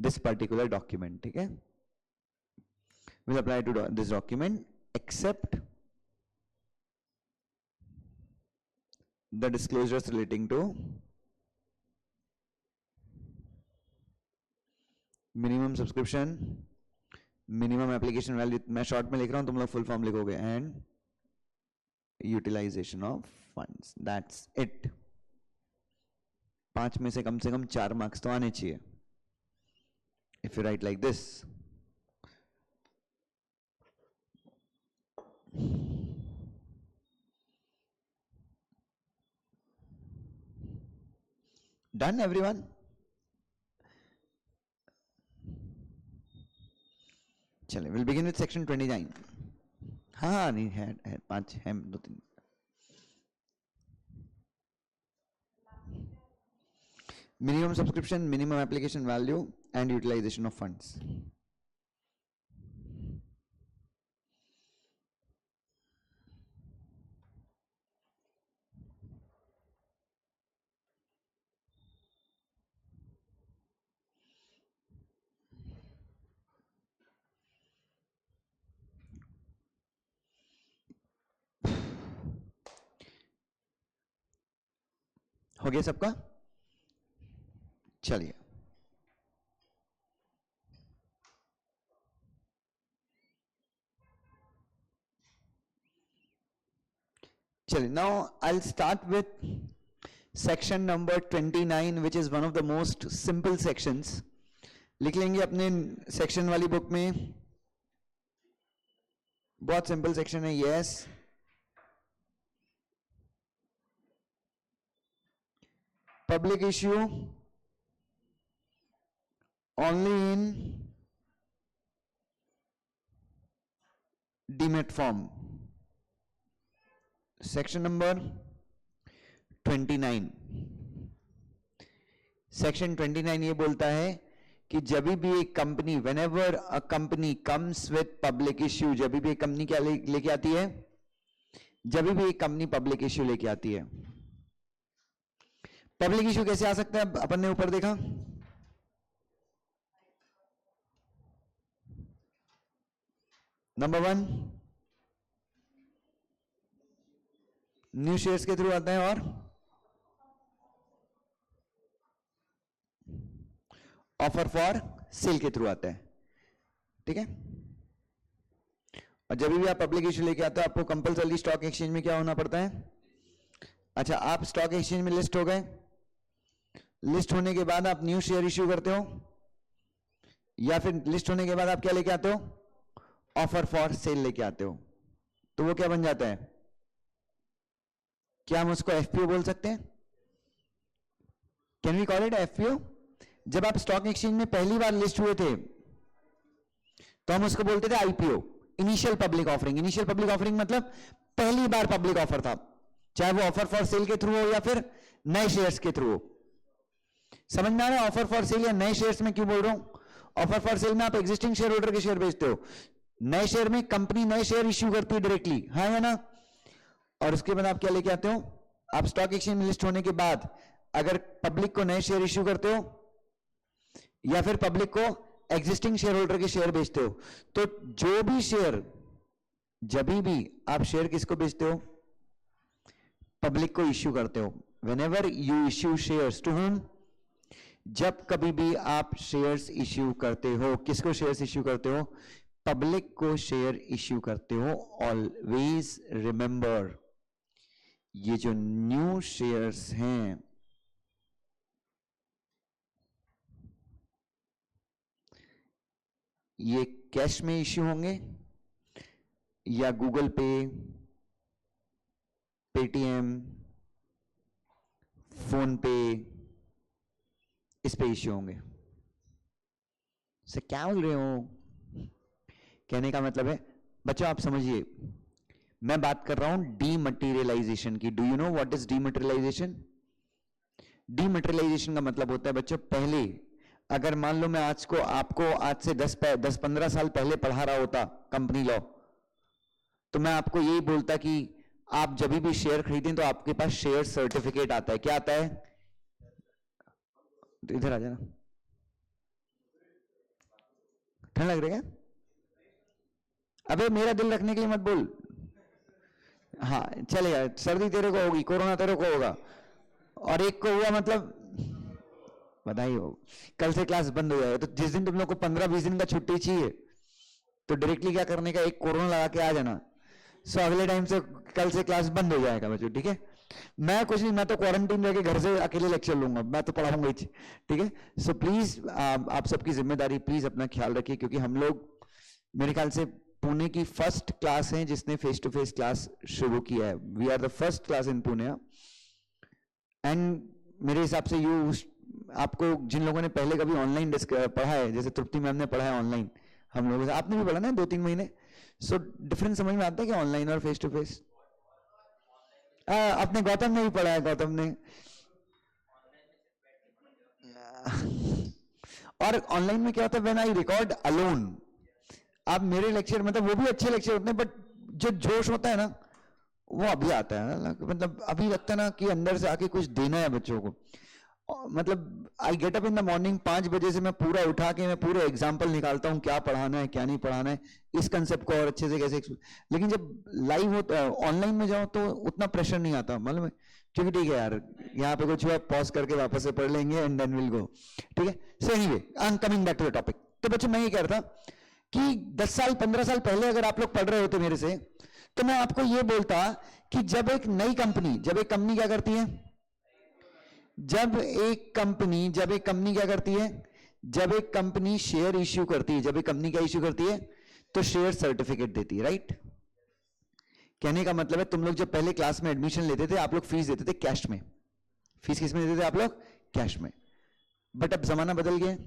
this particular document. ठीक है, will apply to this document except the disclosures relating to minimum subscription, minimum application value, मैं short में लिख रहा हूं, तुम लोग full form लिखोगे, and utilization of funds. That's it. 5 में से कम 4 मार्क्स तो आने चाहिए if you write like this. Done everyone? चलिए, विल बिगिन विद सेक्शन 29. हाँ नहीं है 5 है 2-3. minimum subscription, minimum application value and utilization of funds. हो गया सबका? चलिए, now I'll start with section number 29, which is one of the most simple sections. लिख लेंगे अपने सेक्शन वाली बुक में, बहुत सिंपल सेक्शन है. Yes, public issue only in demat form. Section number 29. Section 29 ये बोलता है कि जब भी एक company, whenever a company comes with public issue, जब भी एक कंपनी क्या लेके आती है, जब भी एक कंपनी पब्लिक इश्यू लेके आती है. पब्लिक इश्यू कैसे आ सकता है, अपन ने ऊपर देखा. नंबर 1, न्यू शेयर्स के थ्रू आता है और ऑफर फॉर सेल के थ्रू आता है. ठीक है. और जब भी आप पब्लिक इश्यू लेके आते हो, आपको कंपलसरी स्टॉक एक्सचेंज में क्या होना पड़ता है. अच्छा, आप स्टॉक एक्सचेंज में लिस्ट हो गए. लिस्ट होने के बाद आप न्यू शेयर इश्यू करते हो, या फिर लिस्ट होने के बाद आप क्या लेके आते हो, ऑफर फॉर सेल लेके आते हो. तो वो क्या बन जाता है, क्या हम उसको एफपीओ बोल सकते हैं? Can we call it FPO? जब आप स्टॉक एक्सचेंज में पहली बार लिस्ट हुए थे तो हम उसको बोलते थे IPO, initial public offering. Initial public offering मतलब पहली बार पब्लिक ऑफर था, चाहे वो ऑफर फॉर सेल के थ्रू हो या फिर नए शेयर्स के थ्रू हो. समझ में आ रहा है ऑफर फॉर सेल या नए शेयर्स में क्यों बोल रहा हूं? ऑफर फॉर सेल में आप एग्जिस्टिंग शेयर होल्डर के शेयर बेचते हो. नए शेयर में कंपनी नए शेयर इश्यू करती है डायरेक्टली, हाँ या ना. और उसके बाद आप क्या लेके आते हो, आप स्टॉक एक्सचेंज में लिस्ट होने के बाद अगर पब्लिक को नए शेयर इश्यू करते हो या फिर पब्लिक को एग्जिस्टिंग शेयर होल्डर के शेयर बेचते हो, तो जो भी शेयर, जब भी आप शेयर किसको बेचते हो, पब्लिक को इश्यू करते हो. Whenever you issue shares to whom, जब कभी भी आप शेयर्स इश्यू करते हो, किसको शेयर्स इश्यू करते हो, पब्लिक को शेयर इश्यू करते हो. ऑलवेज रिमेंबर, ये जो न्यू शेयर्स हैं, ये कैश में इश्यू होंगे या गूगल पे, पेटीएम, फोन पे, इस पे इश्यू होंगे. से क्या बोल रहे हो? कहने का मतलब है बच्चों, आप समझिए, मैं बात कर रहा हूं डीमटेरियलाइजेशन की. Do you know what is dematerialisation? Dematerialisation का मतलब होता है बच्चों, पहले अगर मान लो मैं आपको आज से 10-15 साल पहले पढ़ा रहा होता कंपनी लॉ, तो मैं आपको यही बोलता कि आप जब भी शेयर खरीदें तो आपके पास शेयर सर्टिफिकेट आता है. क्या आता है? तो इधर आ जाना, ठंड लग रही है? अबे मेरा दिल रखने के लिए मत बोल. हाँ चलेगा, सर्दी तेरे को होगी, कोरोना तेरे को होगा, और एक को हुआ मतलब बधाई हो. कल से क्लास बंद हो जाएगा. तो जिस दिन तुम लोग को 15-20 दिन का छुट्टी चाहिए तो डायरेक्टली क्या करने का, एक कोरोना लगा के आ जाना. सो अगले टाइम से कल से क्लास बंद हो जाएगा बच्चों. ठीक है, मैं कुछ नहीं, मैं तो क्वारंटीन रह के घर से अकेले लेक्चर लूंगा, मैं तो पढ़ाऊंगा ही. ठीक है, सो प्लीज आप सबकी जिम्मेदारी, प्लीज अपना ख्याल रखिए, क्योंकि हम लोग मेरे ख्याल से पुणे की फर्स्ट क्लास है जिसने फेस टू फेस क्लास शुरू किया है. We are the first class in Pune. And मेरे हिसाब से आपको जिन लोगों ने पहले कभी ऑनलाइन पढ़ा है, जैसे तृप्ति मैम ने पढ़ा है ऑनलाइन, हम लोगों से आपने भी पढ़ा ना 2-3 महीने, सो डिफरेंस समझ में आता है कि ऑनलाइन और फेस टू फेस. अपने गौतम ने भी पढ़ा है, गौतम ने. और ऑनलाइन में क्या होता है, व्हेन आई रिकॉर्ड अलोन, आप मेरे लेक्चर, मतलब वो भी अच्छे लेक्चर होते हैं, बट जो जोश होता है ना वो अभी आता है ना, मतलब अभी लगता है ना कि अंदर से आके कुछ देना है बच्चों को. मतलब I get up in the morning 5 बजे से, मैं पूरा उठा के मैं पूरे एग्जाम्पल निकालता हूँ, क्या पढ़ाना है क्या नहीं पढ़ाना है, इस कंसेप्ट को और अच्छे से कैसे. लेकिन जब लाइव होता है, ऑनलाइन में जाओ तो उतना प्रेशर नहीं आता. मतलब ठीक है यार, यहाँ पे कुछ हुआ पॉज करके वापस से पढ़ लेंगे एंड देन विल गो, ठीक है। So anyway, I am coming back to the topic. तो बच्चों मैं ये कह रहा था कि 10 साल 15 साल पहले अगर आप लोग पढ़ रहे होते मेरे से, तो मैं आपको ये बोलता कि जब एक नई कंपनी, जब एक कंपनी क्या करती है, जब एक कंपनी क्या करती है, जब एक कंपनी शेयर इश्यू करती है, जब एक कंपनी क्या इश्यू करती है, तो शेयर सर्टिफिकेट देती है, राइट। कहने का मतलब है तुम लोग जब पहले क्लास में एडमिशन लेते थे, आप लोग फीस देते थे कैश में। फीस किस में देते थे आप लोग? कैश में। बट अब जमाना बदल गया,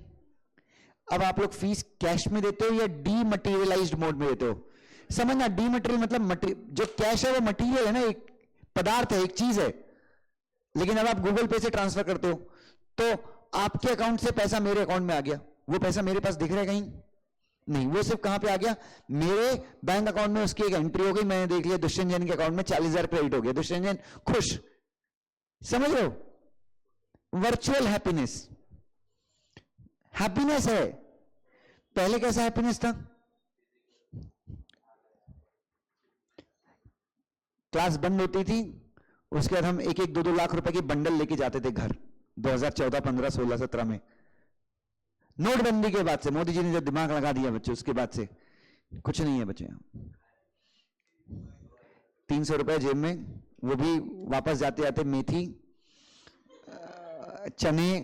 अब आप लोग फीस कैश में देते हो या डीमटेरियलाइज्ड मोड में देते हो। समझना, डीमटेरियल मतलब जो कैश है वो मटेरियल है ना, एक पदार्थ है, एक चीज है। लेकिन अब आप गूगल पे से ट्रांसफर करते हो तो आपके अकाउंट से पैसा मेरे अकाउंट में आ गया, वो पैसा मेरे पास दिख रहा है कहीं नहीं, वो सिर्फ कहां पे आ गया, मेरे बैंक अकाउंट में उसकी एक एंट्री हो गई, मैंने देख लिया दुष्यंत जैन के अकाउंट में 40,000 क्रेडिट हो गया, दुष्यंत जैन खुश। समझ रहे हो? वर्चुअल हैप्पीनेस, हैप्पीनेस है। पहले कैसा हैप्पीनेस था? क्लास बंद होती थी, उसके बाद हम 1-1, 2-2 लाख रुपए की बंडल लेके जाते थे घर। 2014, 15, 16, 17 में, नोटबंदी के बाद से मोदी जी ने जब दिमाग लगा दिया बच्चे, उसके बाद से कुछ नहीं है बच्चे। 300 रुपए जेब में, वो भी वापस जाते जाते मेथी, चने,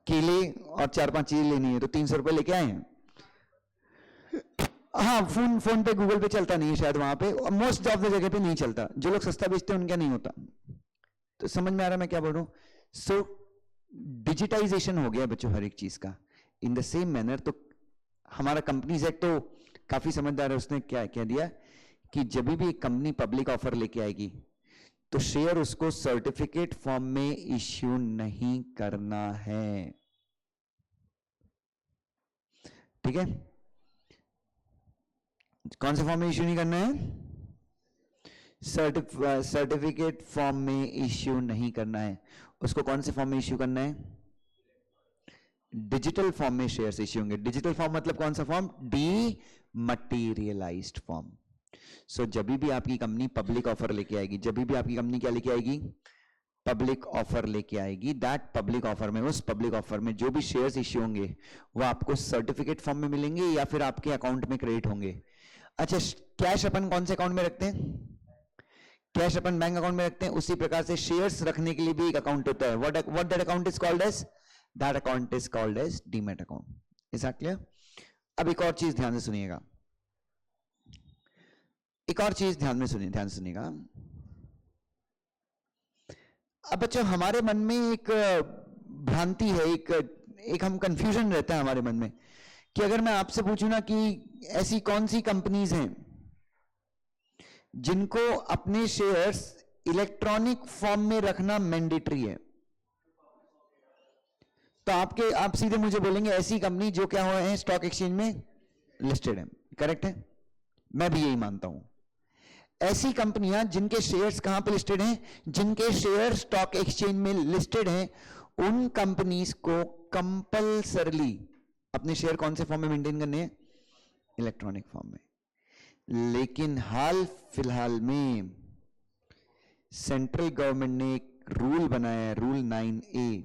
केले और 4-5 चीज लेनी है तो 300 रुपए लेके आए हैं। हाँ, फोन पे गूगल पे चलता नहीं है शायद, वहां पे मोस्ट ऑफ द जगह पे नहीं चलता, जो लोग सस्ता बेचते हैं उनका नहीं होता। तो समझ में आ रहा मैं क्या बोल रहा हूं? सो डिजिटाइजेशन हो गया बच्चों हर एक चीज का। इन द सेम मैनर तो हमारा कंपनीज एक्ट तो काफी समझदार है, उसने क्या कह दिया कि जब भी एक कंपनी पब्लिक ऑफर लेके आएगी तो शेयर उसको सर्टिफिकेट फॉर्म में इश्यू नहीं करना है, ठीक है। कौन से फॉर्म में इश्यू नहीं करना है? सर्टिफिकेट फॉर्म में इश्यू नहीं करना है। उसको कौन से फॉर्म में इश्यू करना है? डिजिटल फॉर्म में शेयर्स इश्यू होंगे। डिजिटल फॉर्म मतलब कौन सा फॉर्म? Dematerialised form. सो जब भी आपकी कंपनी पब्लिक ऑफर लेके आएगी, जब भी आपकी कंपनी क्या लेके आएगी? पब्लिक ऑफर लेके आएगी। दैट पब्लिक ऑफर में, उस पब्लिक ऑफर में जो भी शेयर्स इश्यू होंगे वो आपको सर्टिफिकेट फॉर्म में मिलेंगे या फिर आपके अकाउंट में क्रेडिट होंगे। अच्छा, कैश अपन कौन से अकाउंट में रखते हैं? कैश अपन बैंक अकाउंट में रखते हैं। उसी प्रकार से शेयर्स रखने के लिए भी एक अकाउंट होता है। What that account is called as? That account is called as demat account. Is that clear? अब एक और चीज ध्यान से सुनिएगा, एक और चीज ध्यान से सुनिएगा। अब बच्चों हमारे मन में एक भ्रांति है, एक हम कंफ्यूजन रहता है हमारे मन में कि अगर मैं आपसे पूछूं ना कि ऐसी कौन सी कंपनीज हैं जिनको अपने शेयर्स इलेक्ट्रॉनिक फॉर्म में रखना मैंडेटरी है, तो आप सीधे मुझे बोलेंगे ऐसी कंपनी जो क्या हुए हैं, स्टॉक एक्सचेंज में लिस्टेड है। करेक्ट है? मैं भी यही मानता हूं। ऐसी कंपनियां जिनके शेयर्स कहां पे लिस्टेड हैं? जिनके शेयर स्टॉक एक्सचेंज में लिस्टेड हैं, उन कंपनीज को कंपल्सरली अपने शेयर कौन से फॉर्म में मेंटेन करने हैं? इलेक्ट्रॉनिक फॉर्म में। लेकिन हाल फिलहाल में सेंट्रल गवर्नमेंट ने एक रूल बनाया है, rule 9A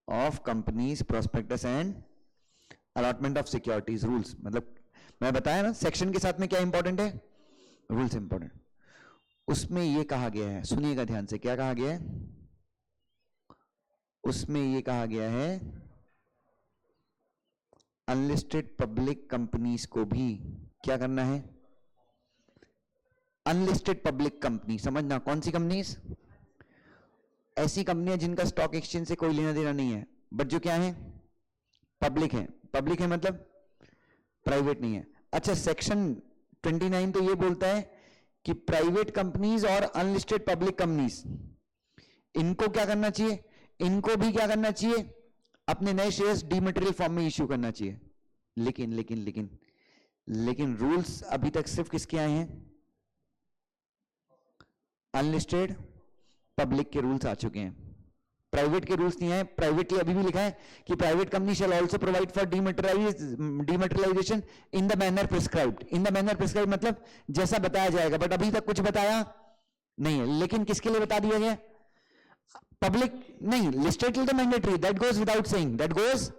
of companies prospectus and allotment of securities rules. मतलब मैं बताया ना सेक्शन के साथ में क्या इंपॉर्टेंट है? Rules important. उसमें यह कहा गया है, सुनिएगा ध्यान से, क्या कहा गया है? उसमें यह कहा गया है अनलिस्टेड पब्लिक कंपनीज को भी क्या करना है? अनलिस्टेड पब्लिक कंपनी, समझना कौन सी कंपनीज? ऐसी कंपनियां जिनका स्टॉक एक्सचेंज से कोई लेना देना नहीं है, बट जो क्या है? पब्लिक है। पब्लिक है मतलब प्राइवेट नहीं है। अच्छा, सेक्शन 29 तो ये बोलता है कि प्राइवेट कंपनीज और अनलिस्टेड पब्लिक कंपनीज, इनको क्या करना चाहिए? इनको भी क्या करना चाहिए? अपने नए शेयर्स डीमटेरियल फॉर्म में इश्यू करना चाहिए। लेकिन लेकिन लेकिन लेकिन रूल्स अभी तक सिर्फ किसके आए हैं? अनलिस्टेड पब्लिक के रूल्स आ चुके हैं, प्राइवेट के रूल्स नहीं आए। प्राइवेट के अभी भी लिखा है कि private company shall also provide for dematerialisation in the manner prescribed. In the manner prescribed मतलब जैसा बताया जाएगा, बट अभी तक कुछ बताया नहीं है, लेकिन किसके लिए बता दिया गया? पब्लिक नहीं, लिस्टेड तो mandatory, that goes without saying, that goes.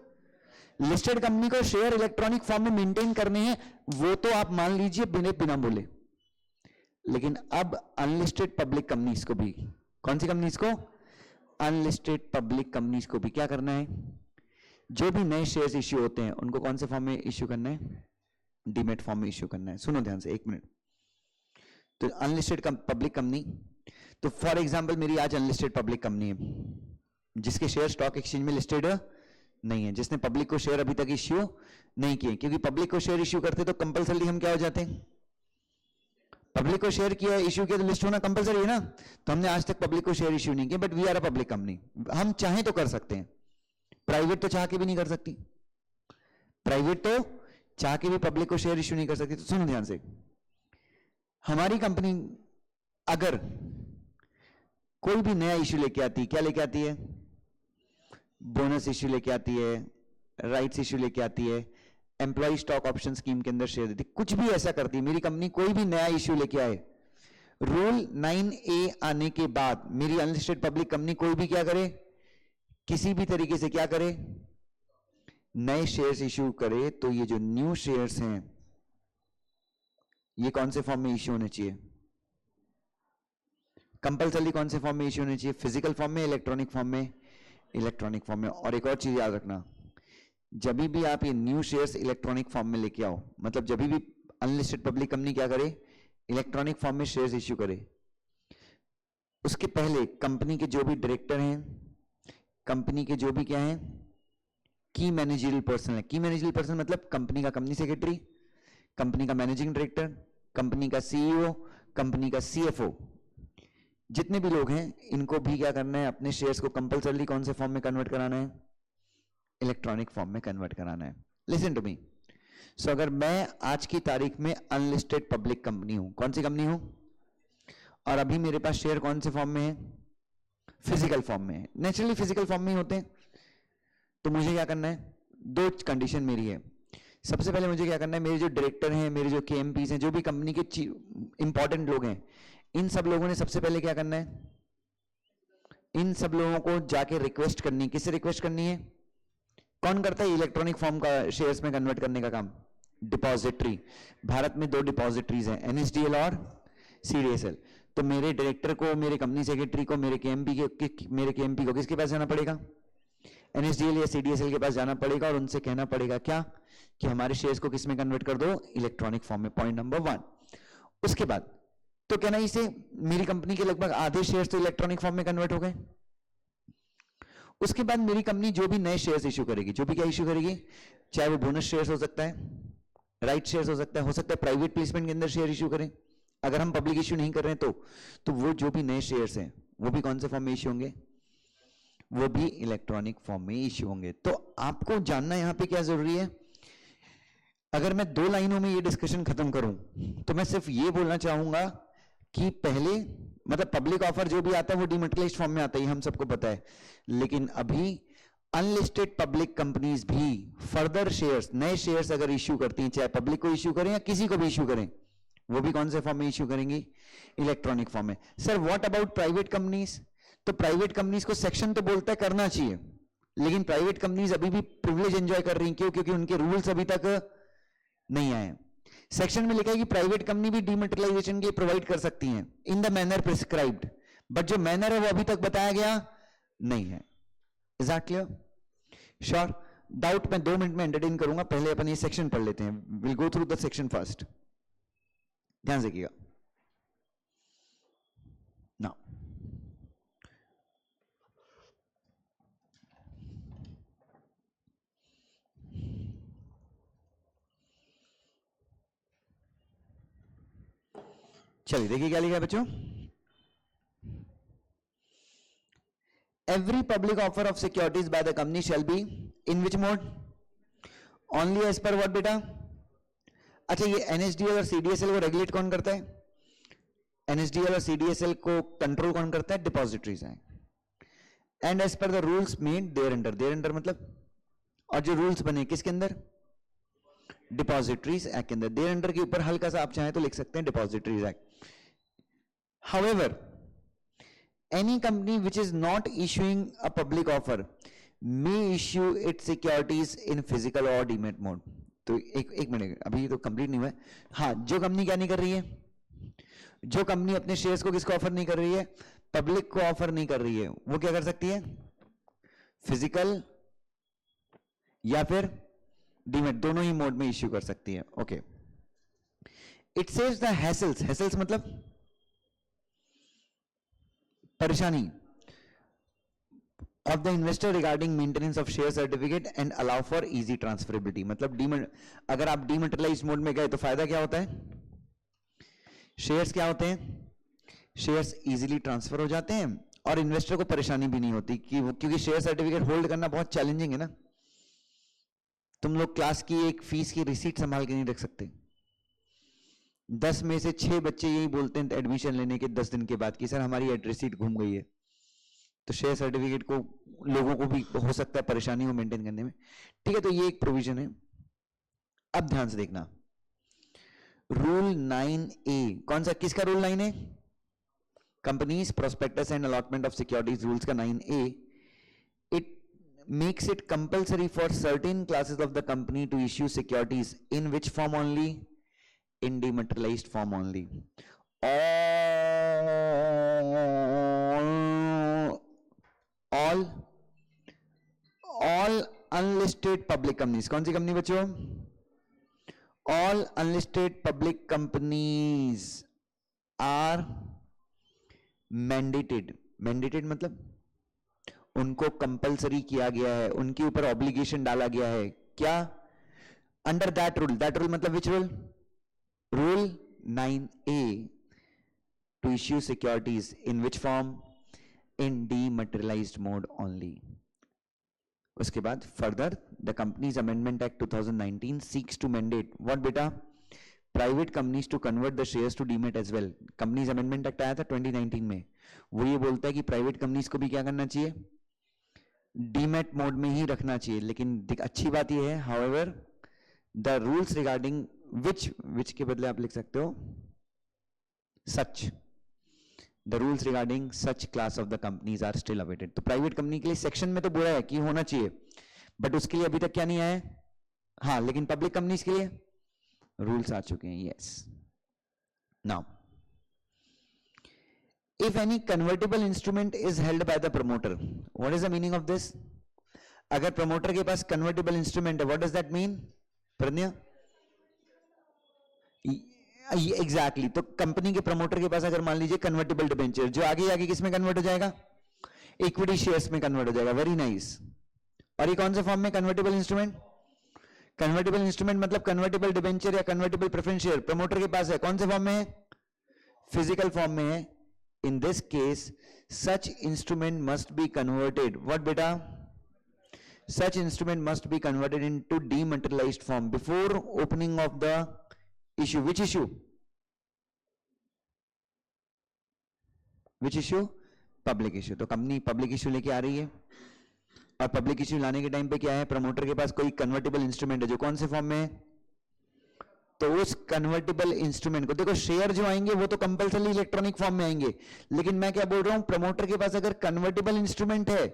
Listed company को शेयर इलेक्ट्रॉनिक फॉर्म में मेंटेन करने हैं, वो तो आप मान लीजिए बिना बोले। लेकिन अब अनलिस्टेड पब्लिक कंपनीज को भी, कौन सी कंपनीज को? अनलिस्टेड पब्लिक कंपनीज को भी क्या करना है? जो भी नए शेयर्स इश्यू होते हैं उनको कौन से फॉर्म में इश्यू करना है? डीमेट फॉर्म में इश्यू करना है। सुनो ध्यान से, एक मिनट। तो अनलिस्टेड पब्लिक कंपनी, तो फॉर एग्जांपल मेरी आज अनलिस्टेड पब्लिक कंपनी है जिसके शेयर स्टॉक एक्सचेंज में लिस्टेड नहीं है, जिसने पब्लिक को शेयर अभी तक इश्यू नहीं किए, क्योंकि पब्लिक को शेयर इश्यू करते तो कंपलसरी हम क्या हो जाते हैं? पब्लिक को शेयर किया, इश्यू किया तो लिस्ट होना कंपलसरी है ना। तो हमने आज तक पब्लिक को शेयर इश्यू नहीं किया, but we are a public company. हम चाहें तो कर सकते हैं, प्राइवेट तो चाह के भी नहीं कर सकती, प्राइवेट तो चाह के भी पब्लिक को शेयर इश्यू नहीं कर सकती। तो सुनो ध्यान से, हमारी कंपनी अगर कोई भी नया इश्यू लेके आती है, क्या लेके आती है? बोनस इश्यू लेके आती है, राइट्स इश्यू लेके आती है, एम्प्लॉय स्टॉक ऑप्शन स्कीम के अंदर शेयर देती, कुछ भी ऐसा करती है मेरी कंपनी, कोई भी नया इश्यू लेके आए, रूल 9A आने के बाद मेरी अनलिस्टेड पब्लिक कंपनी कोई भी क्या करे, किसी भी तरीके से क्या करे, नए शेयर्स इश्यू करे, तो ये जो न्यू शेयर्स हैं ये कौन से फॉर्म में इश्यू होने चाहिए? कंपलसरी कौन से फॉर्म में इश्यू होने चाहिए? फिजिकल फॉर्म में, इलेक्ट्रॉनिक फॉर्म में? इलेक्ट्रॉनिक फॉर्म में। और एक और चीज याद रखना, जब भी आप ये न्यू शेयर्स इलेक्ट्रॉनिक फॉर्म में लेके आओ, मतलब जब भी अनलिस्टेड पब्लिक कंपनी क्या करे, इलेक्ट्रॉनिक फॉर्म में शेयर्स इश्यू करे, उसके पहले कंपनी के जो भी डायरेक्टर हैं, कंपनी के जो भी क्या हैं, की मैनेजरियल पर्सन है। की मैनेजरियल पर्सन मतलब कंपनी का कंपनी सेक्रेटरी, कंपनी का मैनेजिंग डायरेक्टर, कंपनी का सीईओ, कंपनी का सीएफओ, जितने भी लोग हैं इनको भी क्या करना है, अपने शेयर्स को कंपलसरी कौन से फॉर्म में कन्वर्ट कराना है? इलेक्ट्रॉनिक फॉर्म में कन्वर्ट कराना है। Listen to me. सो अगर मैं आज की तारीख में अनलिस्टेड पब्लिक कंपनी हूं, कौन सी कंपनी हूं, और अभी मेरे पास शेयर कौन से फॉर्म में है? फिजिकल फॉर्म में है। नेचुरली फिजिकल फॉर्म में ही होते हैं। तो मुझे क्या करना है? दो कंडीशन मेरी है। सबसे पहले मुझे क्या करना है, मेरे जो डायरेक्टर हैं, मेरे जो केएमपीस हैं, जो भी कंपनी के इंपॉर्टेंट लोग हैं, इन सब लोगों ने सबसे पहले क्या करना है, इन सब लोगों को जाके रिक्वेस्ट करनी है। किससे रिक्वेस्ट करनी है? कौन करता है इलेक्ट्रॉनिक फॉर्म का शेयर्स में कन्वर्ट करने का काम? डिपॉजिटरी। भारत में दो डिपॉजिटरीज हैं, एनएसडीएल और सीडीएसएल। तो मेरे डायरेक्टर को, मेरे कंपनी सेक्रेटरी को, मेरे केएमपी को किसके पास जाना पड़ेगा? एनएसडीएल या सीडीएसएल के पास जाना पड़ेगा और उनसे कहना पड़ेगा क्या, कि हमारे शेयर्स को किस में कन्वर्ट कर दो? इलेक्ट्रॉनिक फॉर्म में। Point number 1। उसके बाद तो कहना इसे, मेरी कंपनी के लगभग आधे शेयर्स तो इलेक्ट्रॉनिक फॉर्म में कन्वर्ट हो गए। उसके बाद मेरी कंपनी जो भी नए शेयर्स इश्यू करेगी, जो भी क्या इश्यू करेगी, चाहे वो बोनस शेयर्स हो सकता है, राइट शेयर्स हो सकता है प्राइवेट प्लेसमेंट के अंदर शेयर इश्यू करें, अगर हम पब्लिक इश्यू नहीं कर रहे हैं तो वो जो भी नए शेयर्स हैं वो भी कौन से फॉर्म में इश्यू होंगे? वो भी इलेक्ट्रॉनिक फॉर्म में इश्यू होंगे। तो आपको जानना यहां पे क्या जरूरी है, अगर मैं 2 लाइनों में ये डिस्कशन खत्म करूं तो मैं सिर्फ ये बोलना चाहूंगा कि पहले मतलब पब्लिक ऑफर जो भी आता है वो डिमैटेरियलाइज्ड फॉर्म में आता है, हम सबको पता है। लेकिन अभी अनलिस्टेड पब्लिक कंपनीज भी फर्दर शेयर्स, नए शेयर्स अगर इश्यू करती हैं, चाहे पब्लिक को इश्यू करें या किसी को भी इश्यू करें, वो भी कौन से फॉर्म में इश्यू करेंगी? इलेक्ट्रॉनिक फॉर्म में। Sir what about private companies? तो प्राइवेट कंपनीज को सेक्शन तो बोलता है करना चाहिए, लेकिन प्राइवेट कंपनीज अभी भी प्रिविलेज एंजॉय कर रही हैं। क्यों? क्योंकि उनके रूल्स अभी तक नहीं आए। सेक्शन में लिखा है कि प्राइवेट कंपनी भी डीमैटेरियलाइजेशन के प्रोवाइड कर सकती हैं in the manner prescribed, but जो मैनर है वो अभी तक बताया गया नहीं है। Is that clear? Sure? Doubt मैं 2 मिनट में एंटरटेन करूंगा, पहले अपन ये सेक्शन पढ़ लेते हैं। Will go through the section first, ध्यान से कीजिएगा। नाउ चलिए देखिए क्या लिखा है बच्चों। Every public offer of securities by the company shall be in which mode? Only as per what बेटा? अच्छा, ये एनएसडीएल और सीडीएसएल को रेगुलेट कौन करता है? एनएसडीएल और सीडीएसएल को कंट्रोल कौन करता है? डिपॉजिटरीज हैं। And as per the rules made there under, there under मतलब, और जो रूल्स बने किसके अंदर? डिपॉजिटरीज एक्ट के अंदर। देयर अंडर के ऊपर हल्का सा आप चाहें तो लिख सकते हैं depositories act. However, any company which is not issuing a public offer may issue its securities in physical or demat mode. तो एक मिनट, अभी तो कंप्लीट नहीं हुआ है. हाँ, जो कंपनी क्या नहीं कर रही है, जो कंपनी अपने शेयर्स को किसको ऑफर नहीं कर रही है, पब्लिक को ऑफर नहीं कर रही है, वो क्या कर सकती है, फिजिकल या फिर डीमेट, दोनों ही मोड में इश्यू कर सकती है. Okay. It saves the hassles, hassles मतलब परेशानी, of the investor regarding maintenance of share certificate and allow for easy transferability. मतलब अगर आप डीमेटेरियलाइज्ड मोड में गए तो फायदा क्या होता है, शेयर्स क्या होते हैं, शेयर्स इजीली ट्रांसफर हो जाते हैं और इन्वेस्टर को परेशानी भी नहीं होती कि क्योंकि शेयर सर्टिफिकेट होल्ड करना बहुत चैलेंजिंग है ना. तुम लोग क्लास की एक फीस की रिसीट संभाल के नहीं रख सकते. 10 में से 6 बच्चे यही बोलते हैं एडमिशन लेने के 10 दिन के बाद कि सर हमारी रिसीट घूम गई है. तो शेयर सर्टिफिकेट को लोगों को भी हो सकता है परेशानी हो मेंटेन करने में. ठीक है, तो ये एक प्रोविजन है. अब ध्यान से देखना, रूल 9A, कौन सा, किसका rule 9A, companies prospectus and allotment of securities rules का 9A. It makes it compulsory for certain classes of the company to issue securities in which form only, in dematerialized form only. all unlisted public companies, कौन सी company बच्चों, all unlisted public companies are mandated. mandated मतलब उनको compulsory किया गया है, उनके ऊपर ऑब्लिगेशन डाला गया है. क्या, under that rule, that rule मतलब which rule, Rule 9A, to issue securities in which form, in dematerialized mode only. उसके बाद further the Companies Amendment Act 2019 seeks to mandate what बेटा, private companies to convert the shares to demat as well. Companies Amendment Act आया था 2019 में, वो ये बोलता है कि प्राइवेट कंपनीज को भी क्या करना चाहिए, डीमेट मोड में ही रखना चाहिए. लेकिन अच्छी बात ये है, however the rules regarding which के बदले आप लिख सकते हो such, the rules regarding such class of the companies are still awaited. तो प्राइवेट कंपनी के लिए सेक्शन में तो बोला है कि होना चाहिए, बट उसके लिए अभी तक क्या नहीं आया है. हाँ, लेकिन पब्लिक कंपनीज के लिए रूल्स आ चुके हैं. Yes. Now if any convertible instrument is held by the promoter, what is the meaning of this? अगर प्रमोटर के पास कन्वर्टेबल इंस्ट्रूमेंट है, what does that mean, Pragya? Exactly. तो कंपनी के प्रमोटर के पास अगर मान लीजिए कन्वर्टेबल डिबेंचर, जो आगे आगे किस में कन्वर्ट हो जाएगा, इक्विटी शेयर्स में कन्वर्ट हो जाएगा. Very nice. और ये कौन से फॉर्म में कन्वर्टेबल इंस्ट्रूमेंट, कन्वर्टेबल इंस्ट्रूमेंट मतलब कन्वर्टेबल डिबेंचर या कन्वर्टेबल प्रेफरेंस शेयर प्रमोटर के पास है, कौन से फॉर्म में है, फिजिकल फॉर्म में है. In this case such instrument must be converted, what बेटा, such instrument must be converted into dematerialized form before opening of the issue. Which issue, which issue, public issue. तो company public issue लेके आ रही है, और public issue लाने के time पे क्या है, प्रमोटर के पास कोई कन्वर्टेबल इंस्ट्रूमेंट है जो कौन से फॉर्म में है, तो उस कन्वर्टेबल इंस्ट्रूमेंट को, देखो शेयर जो आएंगे वो तो कंपल्सरी इलेक्ट्रॉनिक फॉर्म में आएंगे, लेकिन मैं क्या बोल रहा हूं, प्रमोटर के पास अगर कन्वर्टेबल इंस्ट्रूमेंट है,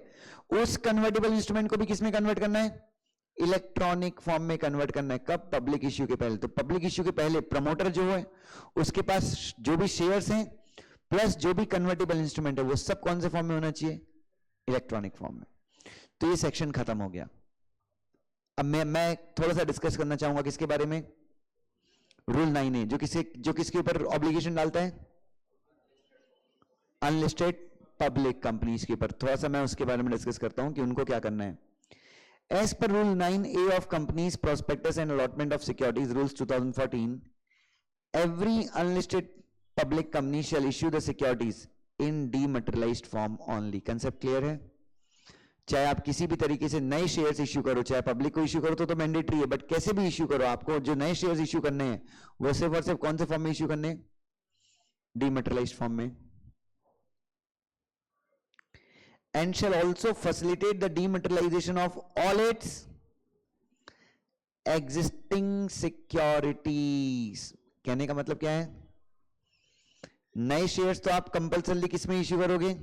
उस कन्वर्टेबल इंस्ट्रूमेंट को भी किसमें कन्वर्ट करना है, इलेक्ट्रॉनिक फॉर्म में कन्वर्ट करना है. कब, पब्लिक इश्यू के पहले. तो पब्लिक इश्यू के पहले प्रमोटर जो है उसके पास जो भी शेयर्स हैं प्लस जो भी कन्वर्टेबल इंस्ट्रूमेंट है वो सब कौन से फॉर्म में होना चाहिए, इलेक्ट्रॉनिक फॉर्म में. तो ये सेक्शन खत्म हो गया. अब मैं थोड़ा सा डिस्कस करना चाहूंगा किसके बारे में, रूल 9A, जो किसके ऊपर ऑब्लिगेशन डालता है, अनलिस्टेड पब्लिक कंपनीज के ऊपर. थोड़ा सा मैं उसके बारे में डिस्कस करता हूं कि उनको क्या करना है. As per rule 9A of companies prospectus and allotment of securities rules 2014, every unlisted public company shall issue the securities in dematerialized form only. Concept clear है? चाहे आप किसी भी तरीके से नए शेयर्स इश्यू करो, चाहे पब्लिक को इश्यू करो तो मैंडेटरी है, बट कैसे भी इश्यू करो, आपको जो नए शेयर्स इश्यू करने हैं वो सिर्फ और सिर्फ कौन से फॉर्म में इश्यू करने हैं, डीमटेरियलाइज्ड फॉर्म में. And shall also facilitate the dematerialisation of all it's existing securities. कहने का मतलब क्या है, नए शेयर्स तो आप कंपल्सरली किसमें इश्यू करोगे,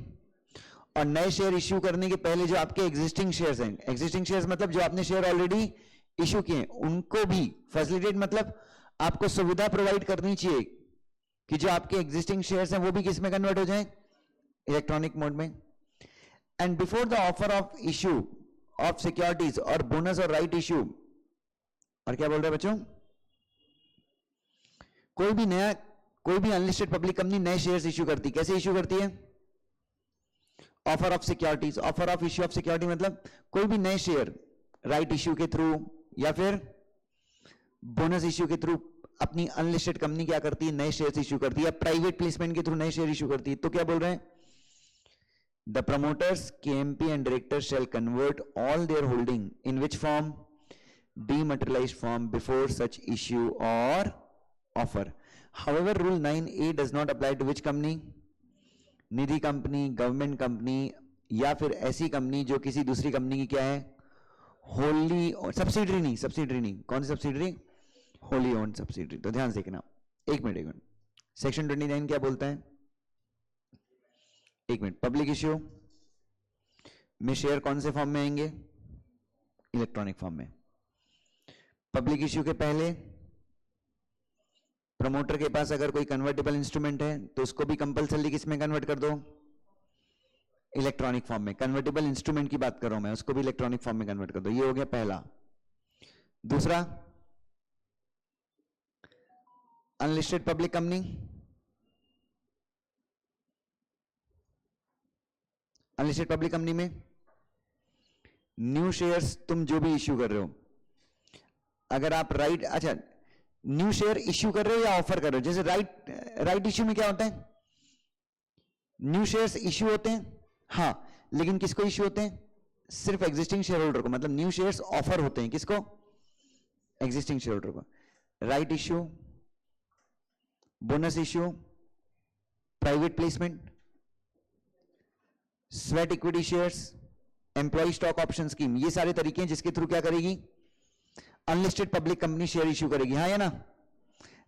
और नए शेयर इश्यू करने के पहले जो आपके एग्जिस्टिंग शेयर्स हैं, एग्जिस्टिंग शेयर्स मतलब जो आपने शेयर ऑलरेडी इश्यू किए हैं, उनको भी फैसिलिटेट मतलब आपको सुविधा प्रोवाइड करनी चाहिए कि जो आपके एग्जिस्टिंग शेयर्स हैं वो भी किस में कन्वर्ट हो जाएं, इलेक्ट्रॉनिक मोड में. And before the offer of issue of securities और बोनस और राइट इश्यू, और क्या बोल रहे हैं बच्चों, कोई भी अनलिस्टेड पब्लिक कंपनी नए शेयर्स इश्यू करती, कैसे इश्यू करती है, offer of securities. Offer of issue of security मतलब कोई भी नए शेयर राइट इश्यू के थ्रू या फिर बोनस इश्यू के थ्रू अपनी अनलिस्टेड कंपनी क्या करती है, नए शेयर्स इश्यू करती है, प्राइवेट प्लेसमेंट के थ्रू नए शेयर इश्यू करती है. तो क्या बोल रहे हैं, the promoters KMP and directors shall convert all their holding in which form, dematerialised form before such issue और offer. However rule 9A does not apply to which company, Nidhi company, government company, या फिर ऐसी company जो किसी दूसरी company की क्या है, होली सब्सिडरी नहीं, कौन सी सब्सिडरी, होली ओन सब्सिडरी. तो ध्यान से देखना, एक मिनट. सेक्शन 29 क्या बोलता है, एक मिनट. पब्लिक इश्यू में शेयर कौन से फॉर्म में आएंगे, इलेक्ट्रॉनिक फॉर्म में. पब्लिक इश्यू के पहले प्रमोटर के पास अगर कोई कन्वर्टेबल इंस्ट्रूमेंट है तो उसको भी कंपल्सरी किस में कन्वर्ट कर दो, इलेक्ट्रॉनिक फॉर्म में. कन्वर्टेबल इंस्ट्रूमेंट की बात कर रहा हूं मैं, उसको भी इलेक्ट्रॉनिक फॉर्म में कन्वर्ट कर दो. ये हो गया पहला. दूसरा, unlisted public company, unlisted public company में न्यू शेयर्स तुम जो भी इश्यू कर रहे हो, अगर आप राइट, अच्छा न्यू शेयर इश्यू कर रहे हो या ऑफर कर रहे हो, जैसे राइट इश्यू में क्या होता है, न्यू शेयर्स इश्यू होते हैं, हां, लेकिन किसको इश्यू होते हैं, सिर्फ एग्जिस्टिंग शेयर होल्डर को. मतलब न्यू शेयर्स ऑफर होते हैं किसको, एग्जिस्टिंग शेयर होल्डर को. Right issue, bonus issue, private placement, sweat equity shares, employ stock option scheme, ये सारे तरीके हैं जिसके थ्रू क्या करेगी, unlisted public company share issue करेगी. हाँ या ना,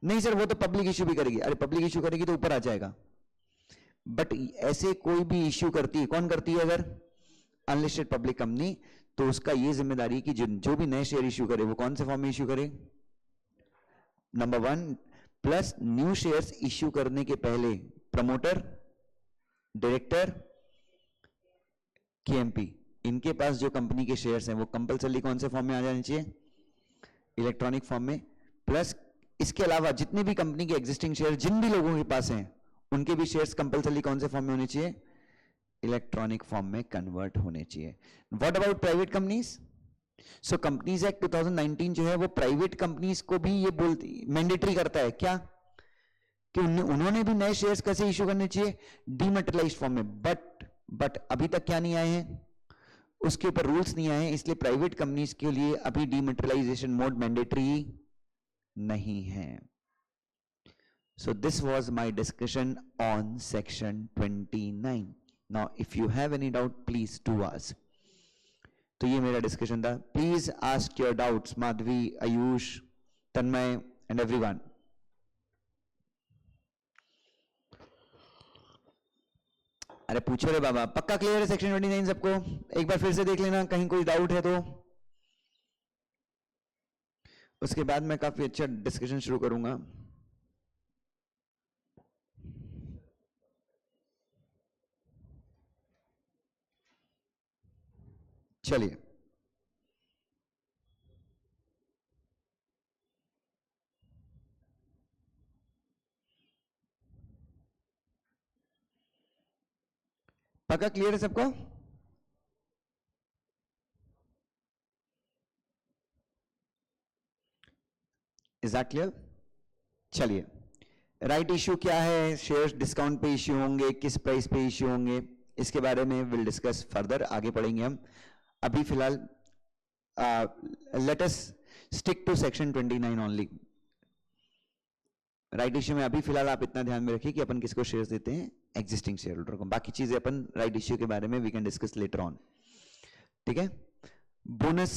नहीं सर वो तो पब्लिक इश्यू भी करेगी, अरे पब्लिक इश्यू करेगी तो ऊपर आ जाएगा. बट ऐसे कोई भी इश्यू करती है, कौन करती है, अगर अनलिस्टेड पब्लिक कंपनी, तो उसका ये जिम्मेदारी कि जो भी नए शेयर इश्यू करे वो कौन से फॉर्म में इश्यू करे, number 1. Plus new shares issue करने के पहले प्रमोटर, डायरेक्टर, केएमपी, इनके पास जो कंपनी के शेयर्स हैं वो कंपल्सरी कौन से फॉर्म में आ जाने चाहिए, इलेक्ट्रॉनिक फॉर्म में. प्लस इसके अलावा जितने भी कंपनी के एग्जिस्टिंग शेयर जिन भी लोगों के पास हैं उनके भी शेयर्स कंपल्सरी कौन से फॉर्म में होने चाहिए, इलेक्ट्रॉनिक फॉर्म में कन्वर्ट होने चाहिए. What about private companies, so companies act 2019 जो है वो प्राइवेट कंपनीज को भी ये बोलती मैंडेटरी करता है क्या, कि उन्होंने भी नए शेयर्स कैसे इश्यू करने चाहिए, डीमटेरियलाइज्ड फॉर्म में. बट अभी तक क्या नहीं आए हैं, उसके ऊपर रूल्स नहीं आए हैं, इसलिए प्राइवेट कंपनीज के लिए अभी डीमटेरियलाइजेशन मोड मैंडेटरी नहीं है. So this was my discussion on section 29. Now if you have any doubt please do ask. तो ये मेरा डिस्कशन था. Please ask your doubts, Madhavi, Ayush, Tanmay and everyone. अरे पूछो रे बाबा, पक्का क्लियर है सेक्शन 29 सबको, एक बार फिर से देख लेना कहीं कोई डाउट है तो. उसके बाद मैं काफी अच्छा डिस्कशन शुरू करूंगा. चलिए, पक्का क्लियर है सबको, इज दैट क्लियर. चलिए, राइट इश्यू क्या है, शेयर्स डिस्काउंट पे इश्यू होंगे, किस प्राइस पे इश्यू होंगे, इसके बारे में विल डिस्कस फर्दर, आगे पढ़ेंगे हम. अभी फिलहाल let us stick to section 29 only. Right issue में अभी फिलहाल आप इतना ध्यान में रखिए कि अपन किसको शेयर्स देते हैं, एग्जिस्टिंग शेयर होल्डर को. बाकी चीजें अपन राइट इश्यू के बारे में we can discuss later on. ठीक है. बोनस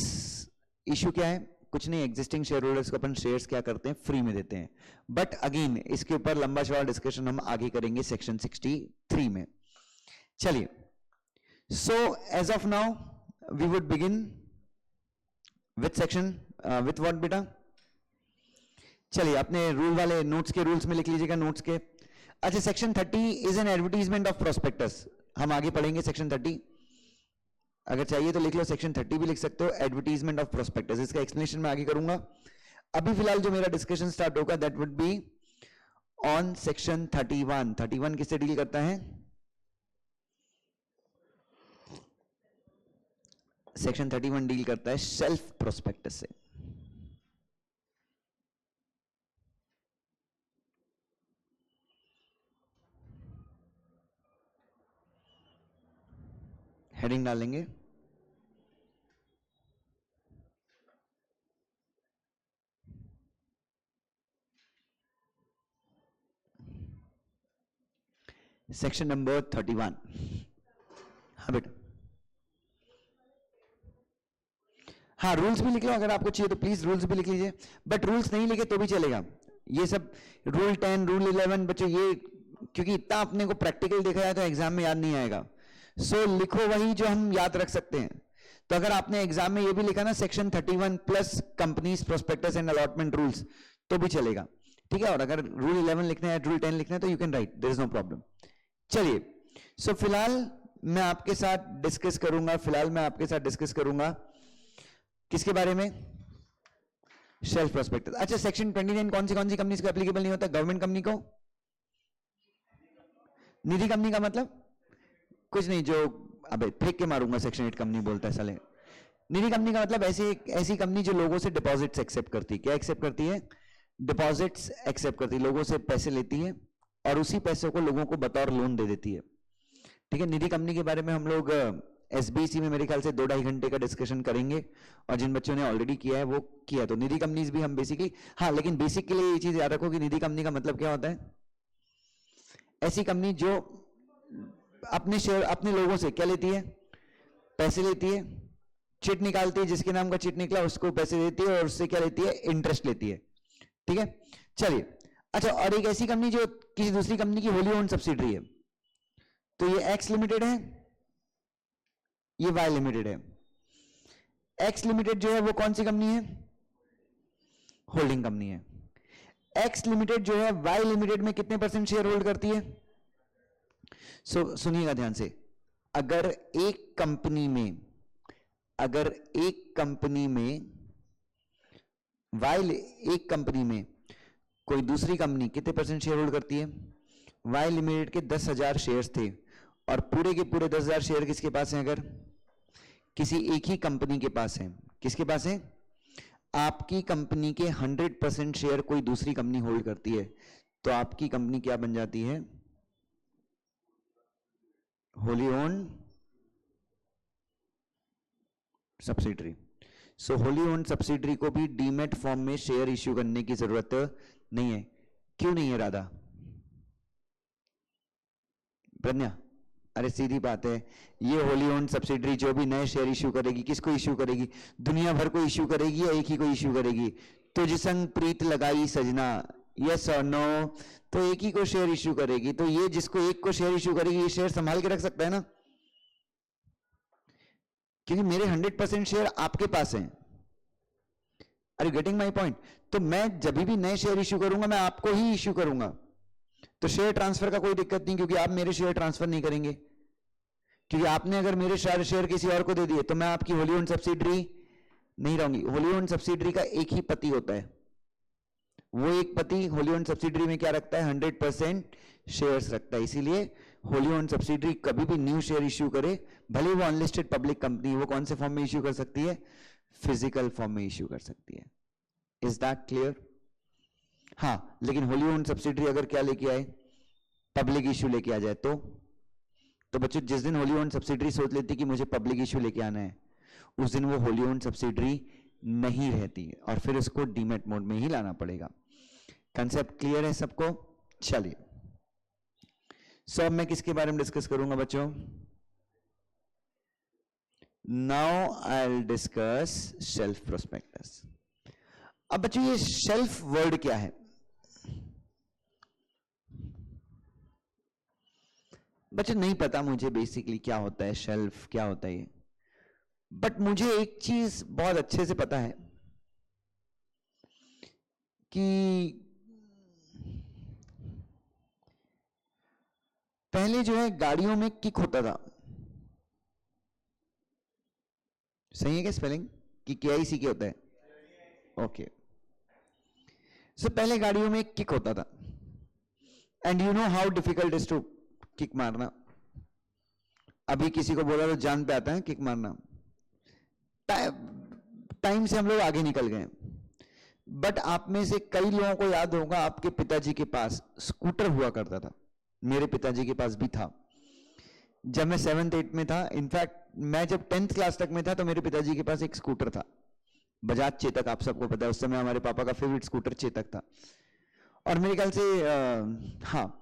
इश्यू क्या है, कुछ नहीं, एग्जिस्टिंग शेयर होल्डर्स को अपन शेयर्स क्या करते हैं, फ्री में देते हैं। बट अगेन इसके ऊपर लंबा चौड़ा डिस्कशन हम आगे करेंगे सेक्शन 63 में। चलिए, so as of now we would begin with section with what बेटा, चलिए अपने रूल वाले नोट्स के रूल्स में लिख लीजिएगा, नोट्स के। अच्छा, section 30 is an advertisement of prospectus, हम आगे पढ़ेंगे सेक्शन 30, अगर चाहिए तो लिख लो, सेक्शन 30 भी लिख सकते हो, एडवर्टीजमेंट ऑफ प्रोस्पेक्टस, इसका एक्सप्लेनेशन मैं आगे करूंगा। अभी फिलहाल जो मेरा डिस्कशन स्टार्ट होगा that would be on section 31। 31 किससे डील करता है, सेक्शन 31 डील करता है सेल्फ प्रोस्पेक्टस से। हेडिंग डालेंगे, सेक्शन नंबर 31। हाँ बेटा, हाँ रूल्स भी लिख लो, अगर आपको चाहिए तो प्लीज रूल्स भी लिख लीजिए, बट रूल्स नहीं लिखे तो भी चलेगा। ये सब रूल 10 रूल 11 बच्चों, ये क्योंकि इतना अपने को प्रैक्टिकल देखा जाए तो एग्जाम में याद नहीं आएगा, सो लिखो वही जो हम याद रख सकते हैं। तो अगर आपने एग्जाम में ये भी लिखा ना section 31 plus companies prospectus and allotment rules तो भी चलेगा, ठीक है। और अगर रूल 11 लिखना है, रूल 10 लिखना है तो you can write, there is no problem. चलिए, सो फिलहाल मैं आपके साथ डिस्कस करूंगा, किसके बारे में, सेल्फ प्रोस्पेक्टस। अच्छा, सेक्शन 29 कौन सी कंपनीज को एप्लीकेबल नहीं होता, गवर्नमेंट कंपनी को, निधि कंपनी का मतलब कुछ नहीं, जो अबे फेंक के मारूंगा, सेक्शन 8 कंपनी बोलता है साले। निधि कंपनी का मतलब ऐसी कंपनी जो लोगों से डिपॉजिट्स एक्सेप्ट करती है। क्या एक्सेप्ट करती है, डिपॉजिट्स एक्सेप्ट करती है, लोगों से पैसे लेती है और उसी पैसे को लोगों को बतौर लोन दे देती है, ठीक है। निधि कंपनी के बारे में हम लोग एसबीसी में मेरे ख्याल से 2-2.5 घंटे का डिस्कशन करेंगे, और जिन बच्चों ने ऑलरेडी किया है वो किया। तो निधि कंपनीज भी हम बेसिकली, हाँ लेकिन बेसिक के लिए ये चीज याद रखो कि निधि कंपनी का मतलब क्या होता है, ऐसी कंपनी जो अपने शेयर, अपने लोगों से क्या लेती है, पैसे लेती है, चिट निकालती है, जिसके नाम का चिट निकला उसको पैसे देती है, और उससे क्या लेती है, इंटरेस्ट लेती है, ठीक है। चलिए, अच्छा, और एक ऐसी कंपनी जो किसी दूसरी कंपनी की होली ओन्ड सब्सिडरी है, तो ये एक्स लिमिटेड है, ये वाई लिमिटेड है। एक्स लिमिटेड जो है वो कौन सी कंपनी है, होल्डिंग कंपनी है। एक्स लिमिटेड जो है वाई लिमिटेड में कितने परसेंट शेयर होल्ड करती है, सुनिएगा ध्यान से, अगर एक कंपनी में एक कंपनी में कोई दूसरी कंपनी कितने परसेंट शेयर होल्ड करती है, वाई लिमिटेड के 10,000 शेयर्स थे, और पूरे के पूरे 10,000 शेयर किसके पास हैं, अगर किसी एक ही कंपनी के पास है, किसके पास है, आपकी कंपनी के 100% शेयर कोई दूसरी कंपनी होल्ड करती है, तो आपकी कंपनी क्या बन जाती है, होली ओन्ड सब्सिडरी। सो होली ओन्ड सब्सिडरी को भी डीमेट फॉर्म में शेयर इश्यू करने की जरूरत नहीं है। क्यों नहीं है राधा, प्रज्ञा, अरे सीधी बात है, ये होली ओन्ड सब्सिडरी जो भी नए शेयर इश्यू करेगी, किसको इश्यू करेगी, दुनिया भर को इश्यू करेगी या एक ही को इश्यू करेगी, तुझ संग प्रीत लगाई सजना, यस और नो, तो एक ही को शेयर इश्यू करेगी। तो ये जिसको एक को शेयर इश्यू करेगी, ये शेयर संभाल के रख सकता है ना, क्योंकि मेरे 100% शेयर आपके पास हैं। Are you getting my point? तो मैं जब भी नए शेयर इश्यू करूंगा मैं आपको ही इश्यू करूंगा, तो शेयर ट्रांसफर का कोई दिक्कत नहीं, क्योंकि आप मेरे शेयर ट्रांसफर नहीं करेंगे, क्योंकि आपने अगर मेरे शेयर किसी और को दे दिए तो मैं आपकी होली ओन्ड सब्सिडरी नहीं रहूंगी। होली ओन्ड सब्सिडरी का एक ही पति होता है, वो एक पति होली ओन्ड सब्सिडरी में क्या रखता है, 100% शेयर्स रखता है। इसीलिए होली ओन्ड सब्सिडरी कभी भी न्यू शेयर इश्यू करे, भले वो अनलिस्टेड पब्लिक कंपनी, वो कौन से फॉर्म में इश्यू कर सकती है, फिजिकल फॉर्म में इश्यू कर सकती है। Is that clear? हाँ, लेकिन होली ओन्ड सब्सिडरी अगर क्या लेके आए, पब्लिक इश्यू लेके आ जाए तो बच्चों जिस दिन होली ओन्ड सब्सिडरी सोच लेती कि मुझे पब्लिक इश्यू लेके आना है, उस दिन वो होली ओन्ड सब्सिडरी नहीं रहती है, और फिर उसको डीमेट मोड में ही लाना पड़ेगा। कंसेप्ट क्लियर है सबको? चलिए, सो अब मैं किसके बारे में डिस्कस करूंगा बच्चों? Now I will discuss self prospectus. अब बच्चों ये शेल्फ वर्ड क्या है? बच्चों नहीं पता मुझे बेसिकली क्या होता है शेल्फ, क्या होता है ये, बट मुझे एक चीज बहुत अच्छे से पता है कि पहले जो है गाड़ियों में किक होता था। सही है क्या स्पेलिंग? कि KIC क्या होता है? ओके। सो पहले गाड़ियों में किक होता था, and you know how difficult is to kick मारना। अभी किसी को बोला तो जान पे आता है किक मारना। टाइम से हम लोग आगे निकल गए। बट आप में से कई लोगों को याद होगा आपके पिताजी के पास स्कूटर हुआ करता था। मेरे पिताजी के पास भी था जब मैं 7th 8th में था। इनफैक्ट मैं जब 10th क्लास तक में था तो मेरे पिताजी के पास एक स्कूटर था, बजाज चेतक। आप सबको पता है उस समय हमारे पापा का फेवरेट स्कूटर चेतक था। और मेरे ख्याल से हाँ,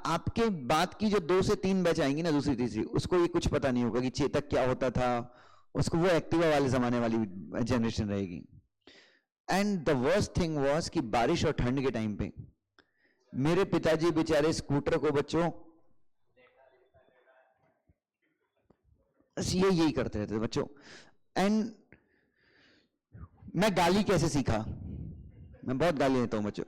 आपके बाद की जो 2 से 3 बैच आएंगी ना, दूसरी तीसरी, उसको ये कुछ पता नहीं होगा कि चेतक क्या होता था। उसको वो एक्टिवा वाले जमाने वाली जनरेशन रहेगी। And the worst thing was कि बारिश और ठंड के टाइम पे मेरे पिताजी बेचारे स्कूटर को बच्चों यही करते रहते थे बच्चों। एंड मैं गाली कैसे सीखा? मैं बहुत गाली देता हूं बच्चों।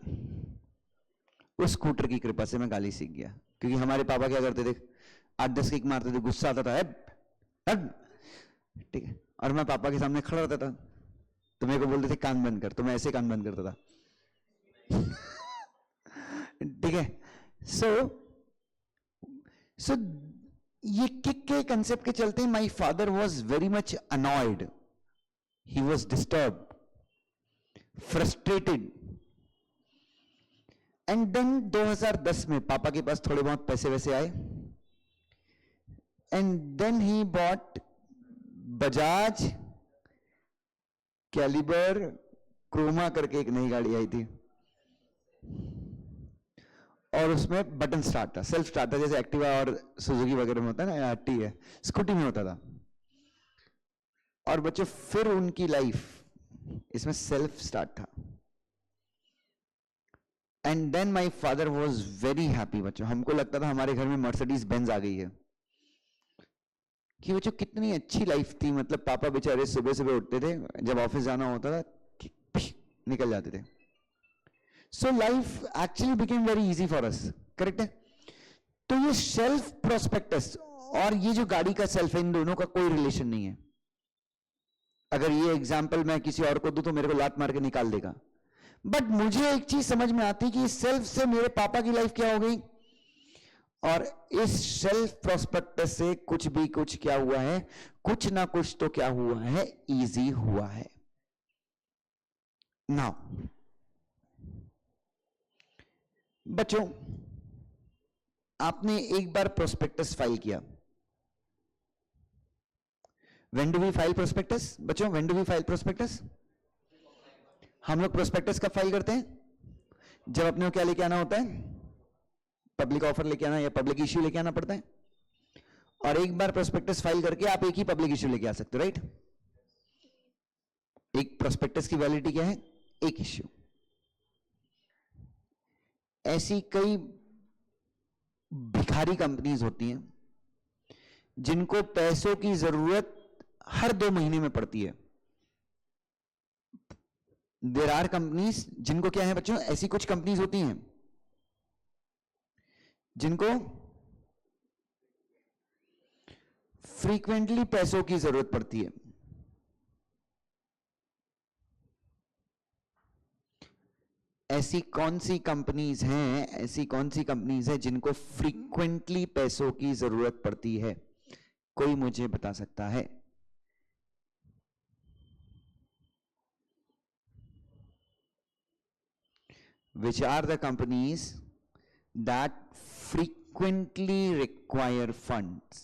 उस स्कूटर की कृपा से मैं गाली सीख गया, क्योंकि हमारे पापा क्या करते थे, 8-10 किक मारते थे, गुस्सा आता था, ठीक है, और मैं पापा के सामने खड़ा रहता था तो मेरे को बोलते थे कान बंद कर, तो मैं ऐसे कान बंद करता था। ठीक है। सो ये किक के कंसेप्ट के चलते my father was very much annoyed, he was disturb, frustrated. And then 2010 में पापा के पास थोड़े बहुत पैसे वैसे आए, and then he bought Bajaj Caliber Croma करके एक नई गाड़ी आई थी, और उसमें बटन स्टार्ट था, सेल्फ स्टार्ट था, जैसे एक्टिवा और सुजुकी वगैरह में होता है ना, आरटी है, स्कूटी में होता था। और बच्चों फिर उनकी लाइफ इसमें सेल्फ स्टार्ट था। And then my father was very happy. बच्चों हमको लगता था हमारे घर में मर्सिडीज बेंज आ गई है, कि बच्चों कितनी अच्छी लाइफ थी। मतलब पापा बेचारे सुबह सुबह उठते थे, जब ऑफिस जाना होता था निकल जाते थे। So life actually became very easy for us, correct है? तो ये सेल्फ प्रोस्पेक्टस और ये जो गाड़ी का सेल्फ है, इन दोनों का कोई रिलेशन नहीं है। अगर ये एग्जाम्पल मैं किसी और को दूं तो मेरे को लात मार के निकाल देगा। बट मुझे एक चीज समझ में आती कि सेल्फ से मेरे पापा की लाइफ क्या हो गई, और इस सेल्फ प्रोस्पेक्टस से कुछ भी कुछ क्या हुआ है, कुछ ना कुछ तो क्या हुआ है, इजी हुआ है। नाउ बच्चों आपने एक बार प्रोस्पेक्टस फाइल किया। When do we file prospectus? बच्चों when do we file prospectus? हम लोग प्रोस्पेक्टस कब फाइल करते हैं? जब अपने को क्या लेके आना होता है, पब्लिक ऑफर लेके आना या पब्लिक इश्यू लेके आना पड़ता है। और एक बार प्रोस्पेक्टस फाइल करके आप एक ही पब्लिक इश्यू लेके आ सकते हो, राइट? एक प्रोस्पेक्टस की वैलिडिटी क्या है? एक इश्यू। ऐसी कई भिखारी कंपनीज होती हैं जिनको पैसों की जरूरत हर 2 महीने में पड़ती है। देयर आर कंपनीज जिनको क्या है बच्चों, ऐसी कुछ कंपनीज होती हैं जिनको फ्रीक्वेंटली पैसों की जरूरत पड़ती है। ऐसी कौन सी कंपनीज हैं, ऐसी कौन सी कंपनीज हैं जिनको फ्रीक्वेंटली पैसों की जरूरत पड़ती है? कोई मुझे बता सकता है? Which are the companies that frequently require funds?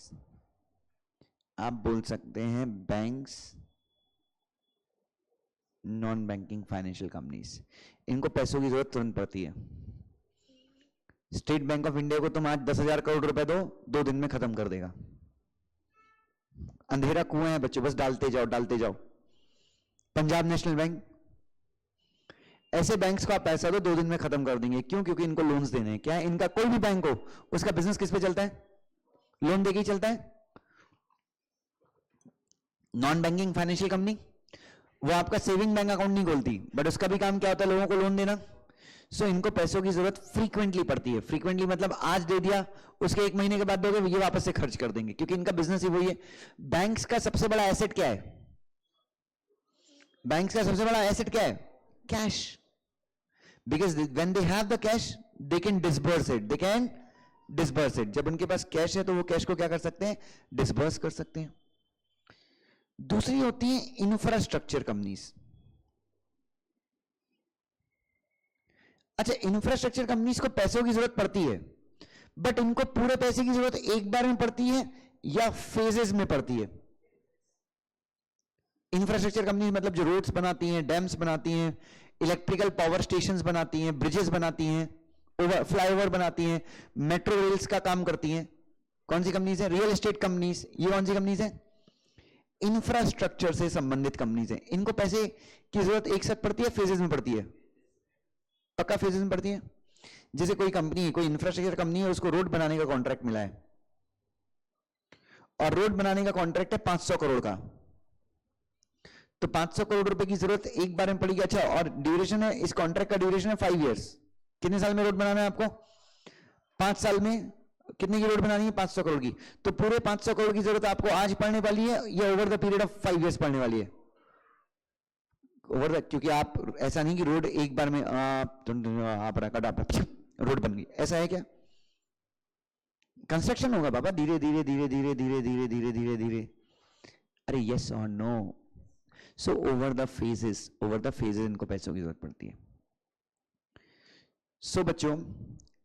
आप बोल सकते हैं banks, non banking financial companies. इनको पैसों की जरूरत तुरंत पड़ती है। स्टेट बैंक ऑफ इंडिया को तुम आज 10,000 करोड़ रुपए दो, 2 दिन में खत्म कर देगा। अंधेरा कुआं है बच्चों, बस डालते जाओ डालते जाओ। Punjab national bank. ऐसे बैंक्स को आप पैसा दो 2 दिन में खत्म कर देंगे। क्यों? क्योंकि इनको लोन्स देने हैं। क्या है? इनका कोई भी बैंक हो उसका बिजनेस किस पे चलता है? लोन देके ही चलता है। नॉन बैंकिंग फाइनेंशियल कंपनी वो आपका सेविंग बैंक अकाउंट नहीं खोलती, बट उसका भी काम क्या होता है? लोगों को लोन देना। सो इनको पैसों की जरूरत फ्रीक्वेंटली पड़ती है। फ्रीक्वेंटली मतलब आज दे दिया, उसके 1 महीने के बाद दोगे, ये वापस से खर्च कर देंगे, क्योंकि इनका बिजनेस ही वही है। बैंक्स का सबसे बड़ा एसेट क्या है? बैंक्स का सबसे बड़ा एसेट क्या है? Cash. Because when they have the cash they can disburse it, they can disburse it. जब उनके पास कैश है तो वो कैश को क्या कर सकते हैं? डिसबर्स कर सकते हैं। दूसरी होती है इंफ्रास्ट्रक्चर कंपनीज। अच्छा, इंफ्रास्ट्रक्चर कंपनीज को पैसों की जरूरत पड़ती है, बट उनको पूरे पैसे की जरूरत एक बार में पड़ती है या फेजेस में पड़ती है? इंफ्रास्ट्रक्चर कंपनी मतलब जो रोड्स बनाती हैं, डैम्स बनाती हैं, इलेक्ट्रिकल पावर स्टेशंस बनाती हैं, ब्रिजेस बनाती हैं, फ्लाईओवर बनाती हैं, मेट्रो रेल्स का काम करती हैं। कौन सी कंपनीज है? Real estate companies. ये कौन सी कंपनीज है? इंफ्रास्ट्रक्चर से संबंधित कंपनीज है। इनको पैसे की जरूरत एक साथ पड़ती है, फेजेस में पड़ती है? पक्का फेजेस में पड़ती है। जैसे कोई कंपनी है, कोई इंफ्रास्ट्रक्चर कंपनी है, उसको रोड बनाने का कॉन्ट्रैक्ट मिला है और रोड बनाने का कॉन्ट्रैक्ट है 500 करोड़ का, तो 500 करोड़ रुपए की जरूरत एक बार में पड़ेगी। अच्छा, और ड्यूरेशन है, इस कॉन्ट्रैक्ट का ड्यूरेशन है 5 इयर्स। कितने साल में रोड बनाना है आपको? 5 साल में कितने की रोड बनानी है? 500 करोड़ की। तो पूरे 500 करोड़ की जरूरत आपको आज पड़ने वाली है या over the period of 5 years पड़ने वाली है? ओवर द, क्योंकि आप ऐसा नहीं कि रोड एक बार में आप रोड बन गई, ऐसा है क्या? कंस्ट्रक्शन होगा बाबा, धीरे धीरे धीरे धीरे धीरे धीरे धीरे धीरे धीरे। अरे यस और no? So over the phases इनको पैसों की जरूरत पड़ती है। सो बच्चों,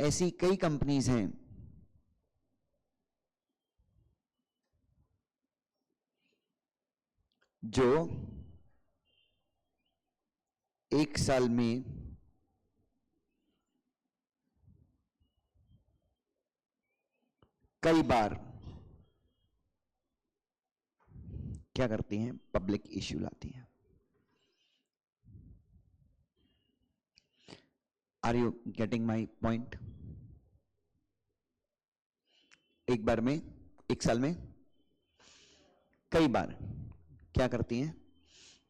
ऐसी कई कंपनीज हैं जो 1 साल में कई बार क्या करती हैं? पब्लिक इश्यू लाती हैं। Are you getting my point? एक बार में, 1 साल में कई बार क्या करती हैं?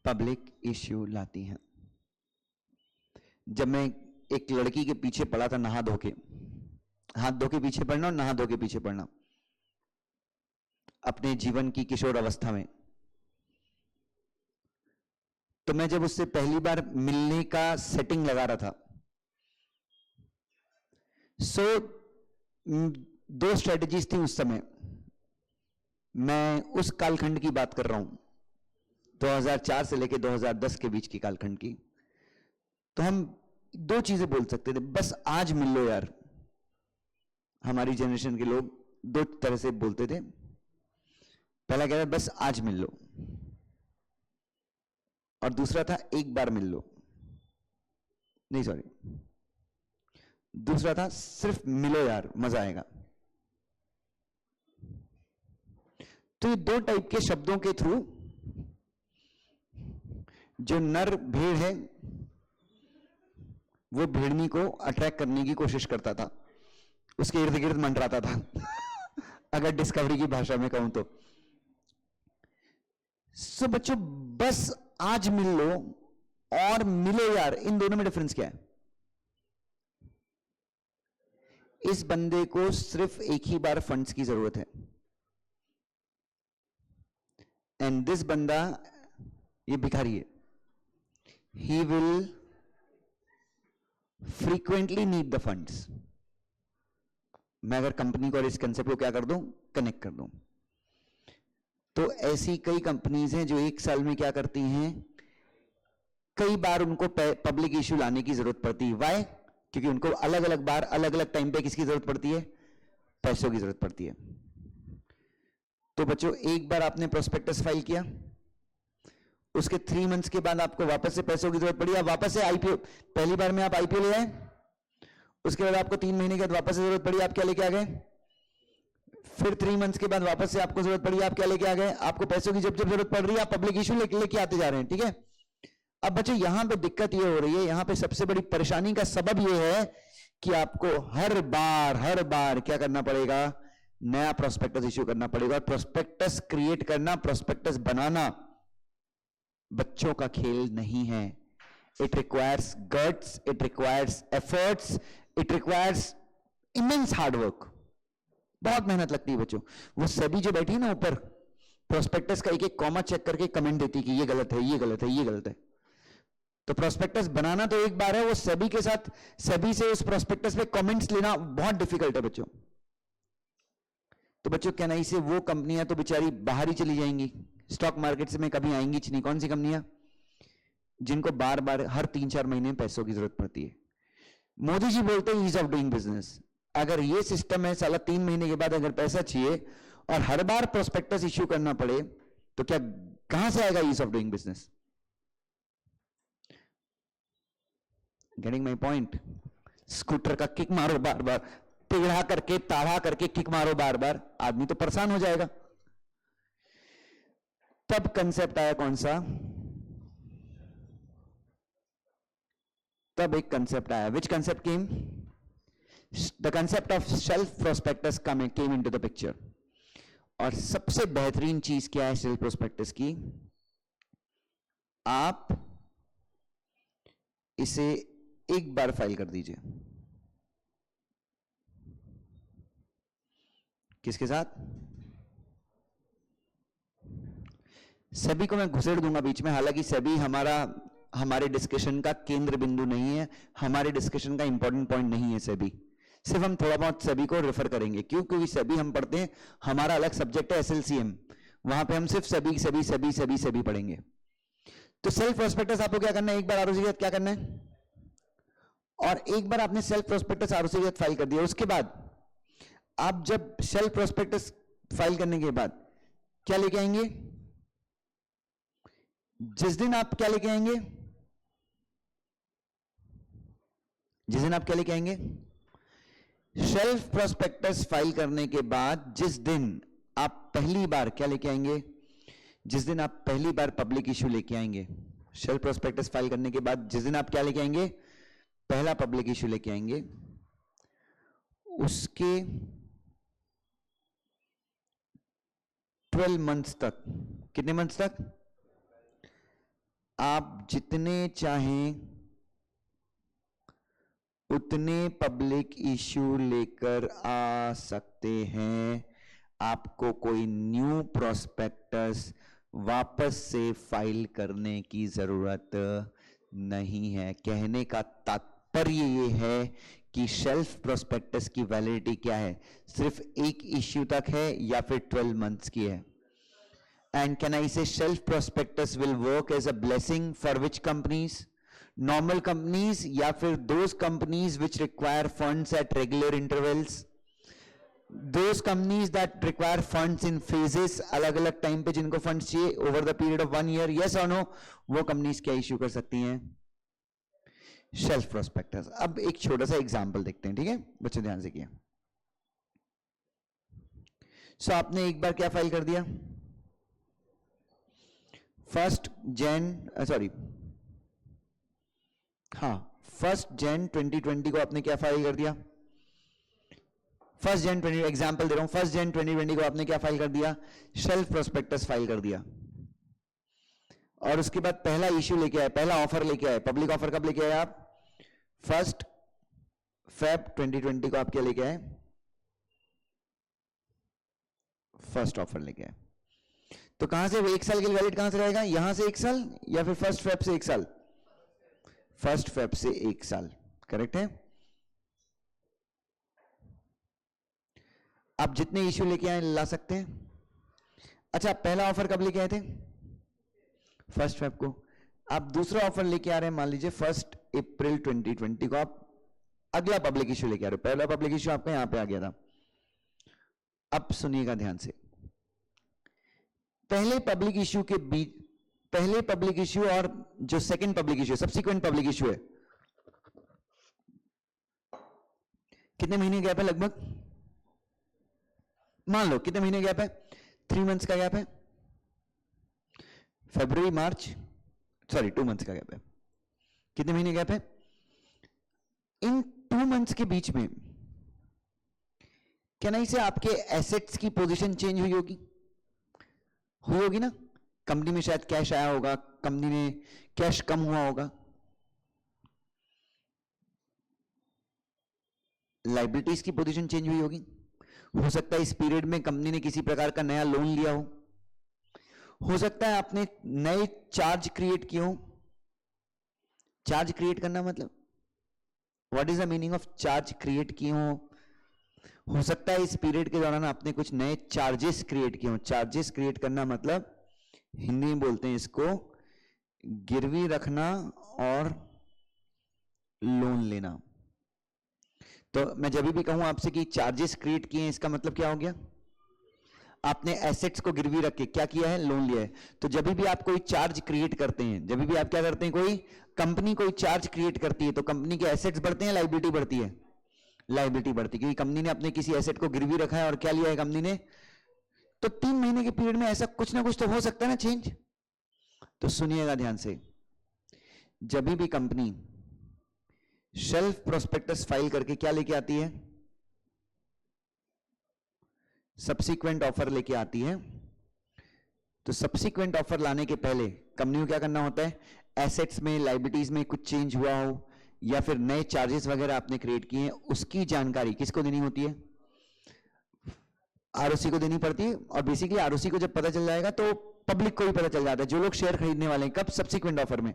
पब्लिक इश्यू लाती हैं। जब मैं एक लड़की के पीछे पड़ा था, नहा धो के, हाथ धो के पीछे पड़ना और नहा धो के पीछे पड़ना, अपने जीवन की किशोर अवस्था में, तो मैं जब उससे पहली बार मिलने का सेटिंग लगा रहा था, सो 2 स्ट्रेटजीज थी उस समय। मैं उस कालखंड की बात कर रहा हूं, 2004 से लेकर 2010 के बीच की कालखंड की। तो हम 2 चीजें बोल सकते थे, बस आज मिल लो यार। हमारी जनरेशन के लोग 2 तरह से बोलते थे। पहला कह रहा बस आज मिल लो, और दूसरा था एक बार मिल लो। नहीं सॉरी, दूसरा था सिर्फ मिलो यार, मजा आएगा। तो ये 2 टाइप के शब्दों के थ्रू जो नर भेड़ है वो भेड़नी को अट्रैक्ट करने की कोशिश करता था, उसके इर्द गिर्द मंडराता था अगर डिस्कवरी की भाषा में कहूं तो। सो बच्चों, बस आज मिल लो और मिलो यार, इन दोनों में डिफरेंस क्या है? इस बंदे को सिर्फ एक ही बार फंड्स की जरूरत है, एंड दिस बंदा, ये भिखारी है, he will frequently need the funds. मैं अगर कंपनी को और इस कंसेप्ट को क्या कर दूं? कनेक्ट कर दूं। तो ऐसी कई कंपनीज हैं जो 1 साल में क्या करती हैं? कई बार उनको पब्लिक इश्यू लाने की जरूरत पड़ती है। वाई? क्योंकि उनको अलग अलग बार, अलग अलग टाइम पे किसकी जरूरत पड़ती है? पैसों की जरूरत पड़ती है। तो बच्चों, एक बार आपने प्रोस्पेक्टस फाइल किया, उसके 3 मंथ्स के बाद आपको वापस से पैसों की जरूरत पड़ी, आप वापस से आईपीओ, पहली बार में आप आईपीओ ले आए, उसके बाद आपको 3 महीने के बाद वापस से जरूरत पड़ी, आप क्या लेके आ गए? फिर 3 मंथ्स के बाद वापस से आपको जरूरत पड़ी, आप क्या लेके आ गए? आपको पैसों की जब जरूरत पड़ रही है, आप पब्लिक इश्यू लेके आते जा रहे हैं, ठीक है? अब बच्चों यहां पे दिक्कत ये हो रही है, यहां पे सबसे बड़ी परेशानी का सबब ये है कि आपको हर बार क्या करना पड़ेगा, नया प्रोस्पेक्टस इश्यू करना पड़ेगा। प्रोस्पेक्टस क्रिएट करना, प्रोस्पेक्टस बनाना बच्चों का खेल नहीं है। It requires guts, it requires efforts, it requires immense hard work. बहुत मेहनत लगती है बच्चों। वो सभी जो बैठी है ना ऊपर, प्रोस्पेक्टस का एक एक कॉमा चेक करके कमेंट देती कि ये गलत है, ये गलत है, ये गलत है। तो प्रोस्पेक्टस बनाना तो एक बार है, वो सभी के साथ, सभी से उस प्रोस्पेक्टस पे कमेंट्स लेना बहुत डिफिकल्ट है बच्चों। तो बच्चों क्या नहीं से वो कंपनियां तो बेचारी बाहर ही चली जाएंगी, स्टॉक मार्केट से में कभी आएंगी नहीं। कौन सी कंपनियां? जिनको बार बार हर 3-4 महीने में पैसों की जरूरत पड़ती है। मोदी जी बोलते हैं ईज ऑफ डूइंग बिजनेस। अगर ये सिस्टम है, साला 3 महीने के बाद अगर पैसा चाहिए और हर बार प्रोस्पेक्टस इश्यू करना पड़े, तो क्या कहां से आएगा ease of doing business? Getting my point? Scooter का किक मारो बार बार, टेढ़ा करके ताढ़ा करके किक मारो बार बार, आदमी तो परेशान हो जाएगा। तब कंसेप्ट आया कौन सा? तब एक कंसेप्ट आया, which concept came? The concept of self prospectus came into the picture. और सबसे बेहतरीन चीज क्या है सेल्फ प्रोस्पेक्टस की? आप इसे एक बार फाइल कर दीजिए। किसके साथ? सभी को मैं घुसेड़ दूंगा बीच में, हालांकि सभी हमारे डिस्कशन का केंद्र बिंदु नहीं है, हमारे डिस्कशन का इंपॉर्टेंट पॉइंट नहीं है सभी। सिर्फ हम थोड़ा बहुत सभी को रेफर करेंगे। क्यों? क्योंकि सभी हम पढ़ते हैं, हमारा अलग सब्जेक्ट है एसएलसीएम, वहां पे हम सिर्फ सभी सभी सभी सभी सभी पढ़ेंगे। तो सेल्फ प्रोस्पेक्टस आपको क्या करना है? एक बार आरओसी के साथ क्या करना है, और एक बार आपने सेल्फ प्रोस्पेक्टस आरओसी के साथ फाइल कर दिया, उसके बाद आप जब सेल्फ प्रोस्पेक्टस फाइल करने के बाद क्या लेके आएंगे? जिस दिन आप क्या लेके आएंगे? जिस दिन आप क्या लेके आएंगे? सेल्फ प्रोस्पेक्टस फाइल करने के बाद जिस दिन आप पहली बार क्या लेके आएंगे? जिस दिन आप पहली बार पब्लिक इश्यू लेके आएंगे, सेल्फ प्रोस्पेक्टस फाइल करने के बाद जिस दिन आप क्या लेके आएंगे? पहला पब्लिक इश्यू लेके आएंगे, उसके 12 मंथ्स तक, कितने मंथ्स तक? आप जितने चाहें उतने पब्लिक इश्यू लेकर आ सकते हैं। आपको कोई न्यू प्रोस्पेक्टस वापस से फाइल करने की जरूरत नहीं है। कहने का तात्पर्य ये है कि सेल्फ प्रोस्पेक्टस की वैलिडिटी क्या है? सिर्फ एक इश्यू तक है या फिर 12 मंथ्स की है? And can I say self prospectus will work as a blessing for which companies? Normal companies या फिर those companies which require funds at regular intervals? Those companies that require funds in phases, अलग अलग time पे जिनको funds चाहिए over the period of 1 year, yes or no? वो companies क्या issue कर सकती हैं? Self prospectus। अब एक छोटा सा एग्जाम्पल देखते हैं, ठीक है बच्चों, ध्यान से किया। सो आपने एक बार क्या फाइल कर दिया? 1 जन 2020 को आपने क्या फाइल कर दिया? 1 जन 20, एग्जाम्पल दे रहा हूं, 1 जन 2020 को आपने क्या फाइल कर दिया? सेल्फ प्रोस्पेक्टस फाइल कर दिया। और उसके बाद पहला इश्यू लेके आए, पहला ऑफर लेके आए। पब्लिक ऑफर कब लेके आए आप? 1 Feb 2020 को आप क्या लेके आए? फर्स्ट ऑफर लेके आए। तो कहां से 1 साल के लिए वैलिड कहां से रहेगा? यहां से 1 साल या फिर 1 Feb से 1 साल? 1 Feb से 1 साल, करेक्ट है। आप जितने इश्यू लेके आए ला सकते हैं। अच्छा, पहला ऑफर कब लेके आए थे? 1 Feb को। आप दूसरा ऑफर लेके आ रहे हैं, मान लीजिए 1 अप्रैल 2020 को आप अगला पब्लिक इश्यू लेके आ रहे हो। पहला पब्लिक इश्यू आपका यहां पे आ गया था। अब सुनिएगा ध्यान से, पहले पब्लिक इश्यू के बीच, पहले पब्लिक इश्यू और जो second public issue, subsequent public issue है, कितने महीने गैप है? लगभग मान लो कितने महीने गैप है? 3 मंथ्स का गैप है। फरवरी मार्च सॉरी 2 मंथ्स का गैप है। कितने महीने गैप है? इन 2 मंथ्स के बीच में क्या नहीं से आपके एसेट्स की पोजीशन चेंज हुई होगी ना? कंपनी में शायद कैश आया होगा, कंपनी में कैश कम हुआ होगा, लाइबिलिटीज की पोजीशन चेंज हुई होगी। हो सकता है इस पीरियड में कंपनी ने किसी प्रकार का नया लोन लिया हो सकता है आपने नए चार्ज क्रिएट किए हो। चार्ज क्रिएट करना मतलब what is the meaning of charge create किए हो सकता है इस पीरियड के दौरान आपने कुछ नए चार्जेस क्रिएट किए हो। चार्जेस क्रिएट करना मतलब हिंदी में बोलते हैं इसको गिरवी रखना और लोन लेना। तो मैं जब भी कहूं आपसे कि चार्जेस क्रिएट किए हैं, इसका मतलब क्या हो गया? आपने एसेट्स को गिरवी रख के क्या किया है? लोन लिया है। तो जब भी आप कोई चार्ज क्रिएट करते हैं, जब भी आप क्या करते हैं, कोई कंपनी कोई चार्ज क्रिएट करती है, तो कंपनी के एसेट्स बढ़ते हैं, लाइबिलिटी बढ़ती है? लाइबिलिटी बढ़ती है, क्योंकि कंपनी ने अपने किसी एसेट को गिरवी रखा है और क्या लिया है कंपनी ने। तो 3 महीने के पीरियड में ऐसा कुछ ना कुछ तो हो सकता है ना चेंज। तो सुनिएगा ध्यान से, जब भी कंपनी शेल्फ प्रोस्पेक्टस फाइल करके क्या लेके आती है? सब्सिक्वेंट ऑफर लेके आती है। तो सब्सिक्वेंट ऑफर लाने के पहले कंपनी को क्या करना होता है? एसेट्स में, लाइबिलिटीज में कुछ चेंज हुआ हो या फिर नए चार्जेस वगैरह आपने क्रिएट किए हैं, उसकी जानकारी किसको देनी होती है? आरओसी को देनी पड़ती है। और बेसिकली आरओसी को जब पता चल जाएगा तो पब्लिक को भी पता चल जाता है, जो लोग शेयर खरीदने वाले हैं। कब? सब्सिक्वेंट ऑफर में।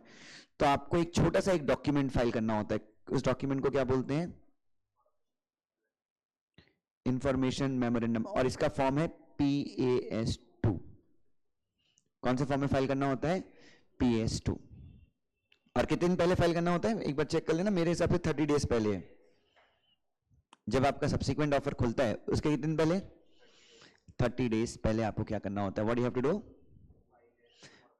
तो आपको एक छोटा सा एक डॉक्यूमेंट फाइल करना होता है। उस डॉक्यूमेंट को क्या बोलते हैं? इंफॉर्मेशन मेमोरेंडम, और इसका फॉर्म है PAS2। कौन से फॉर्म में फाइल करना होता है? PAS2। और कितने दिन पहले फाइल करना होता है? एक बार चेक कर लेना, मेरे हिसाब से 30 डेज पहले है। जब आपका सब्सिक्वेंट ऑफर खुलता है उसके कितने दिन पहले? 30 डेज पहले आपको क्या करना होता है? What you have to do?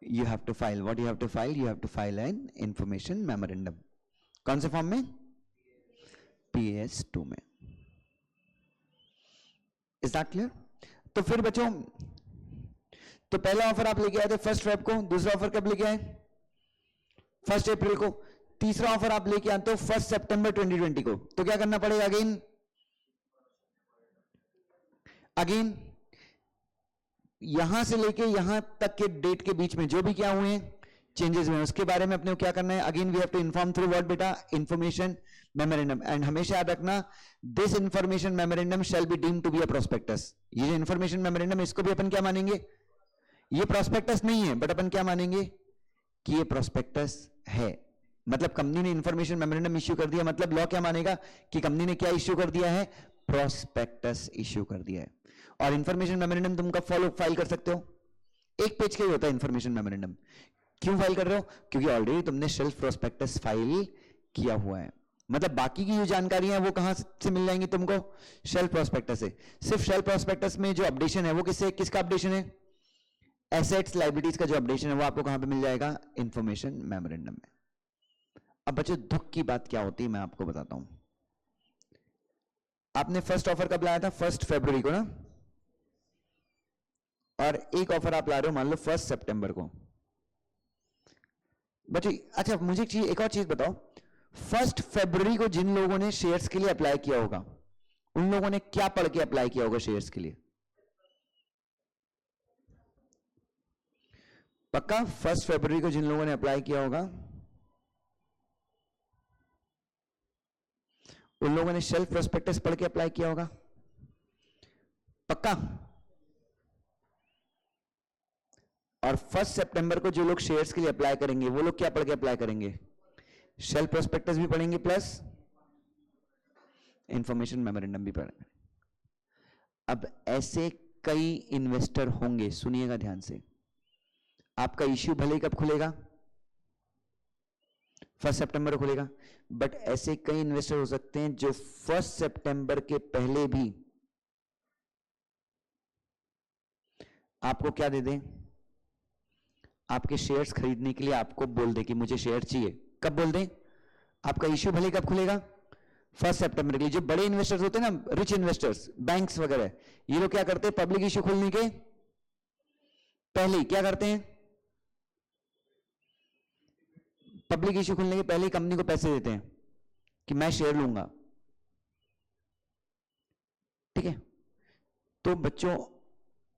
You have to file. What you have to file? You have to file an information memorandum. कौन से फॉर्म में? PAS2 में। इज दैट क्लियर? तो फिर बच्चों, तो पहला ऑफर आप लेके आए थे 1 फेब को, दूसरा ऑफर कब लेके आए? 1 अप्रैल को। तीसरा ऑफर आप लेके आते हो 1 सितंबर 2020 को। तो क्या करना पड़ेगा? अगेन यहां से लेके यहां तक के डेट के बीच में जो भी क्या हुए हैं, चेंजेस हुए हैं, उसके बारे में अपने को क्या करना है? Again we have to inform through what बेटा? Information memorandum. एंड हमेशा याद रखना, this information memorandum shall be deemed to be a prospectus. ये जो इंफॉर्मेशन मेमोरेंडम, इसको भी अपन क्या मानेंगे? ये प्रोस्पेक्टस नहीं है, बट अपन क्या मानेंगे? कि ये प्रोस्पेक्टस है। मतलब कंपनी ने इंफॉर्मेशन मेमोरेंडम इश्यू कर दिया, मतलब लॉ क्या मानेगा? कि कंपनी ने क्या इश्यू कर दिया है? प्रोस्पेक्टस इश्यू कर दिया है। और इंफॉर्मेशन मेमोरेंडम तुम कब फाइल कर सकते हो? 1 पेज का ही होता है इंफॉर्मेशन मेमोरेंडम। क्यों फाइल कर रहे हो? क्योंकि ऑलरेडी तुमने शेल्फ प्रोस्पेक्टस फाइल किया हुआ है। मतलब बाकी की जो जानकारी है वो कहां से मिल जाएंगी तुमको? शेल्फ प्रोस्पेक्टस से। सिर्फ शेल्फ प्रोस्पेक्टस में जो अपडेशन है वो किसका अपडेशन है? एसेट्स लायबिलिटीज का जो अपडेशन है वो आपको कहां पे मिल जाएगा? इंफॉर्मेशन मेमोरेंडम में। अब बच्चों, दुख की बात क्या होती है मैं आपको बताता हूं। आपने फर्स्ट ऑफर कब लाया था? 1 फरवरी को ना। और एक ऑफर आप ला रहे हो मान लो 1 सितंबर को। बच्चों अच्छा, मुझे एक और चीज बताओ, 1 फरवरी को जिन लोगों ने शेयर्स के लिए अप्लाई किया होगा, उन लोगों ने क्या पढ़ के अप्लाई किया होगा शेयर्स के लिए? पक्का 1 फरवरी को जिन लोगों ने अप्लाई किया होगा, उन लोगों ने शेल्फ प्रोस्पेक्टस पढ़ के अप्लाई किया होगा? पक्का? और 1 सितंबर को जो लोग शेयर्स के लिए अप्लाई करेंगे, वो लोग क्या पढ़ के अप्लाई करेंगे? शेल्फ प्रोस्पेक्टस भी पढ़ेंगे प्लस इंफॉर्मेशन मेमोरेंडम भी पढ़ेंगे। अब ऐसे कई इन्वेस्टर होंगे, सुनिएगा ध्यान से। आपका इश्यू भले ही कब खुलेगा? 1 सितंबर को खुलेगा, बट ऐसे कई इन्वेस्टर हो सकते हैं जो 1 सितंबर के पहले भी आपको क्या दे दें? आपके शेयर्स खरीदने के लिए आपको बोल दे कि मुझे शेयर चाहिए। कब बोल दें? आपका इश्यू भले कब खुलेगा? 1 सितंबर के लिए। जो बड़े इन्वेस्टर्स होते हैं ना, रिच इन्वेस्टर्स, बैंक्स वगैरह, ये लोग क्या करते हैं? पब्लिक इश्यू खुलने के पहले क्या करते हैं? पब्लिक इश्यू खुलने के पहले ही कंपनी को पैसे देते हैं कि मैं शेयर लूंगा, ठीक है। तो बच्चों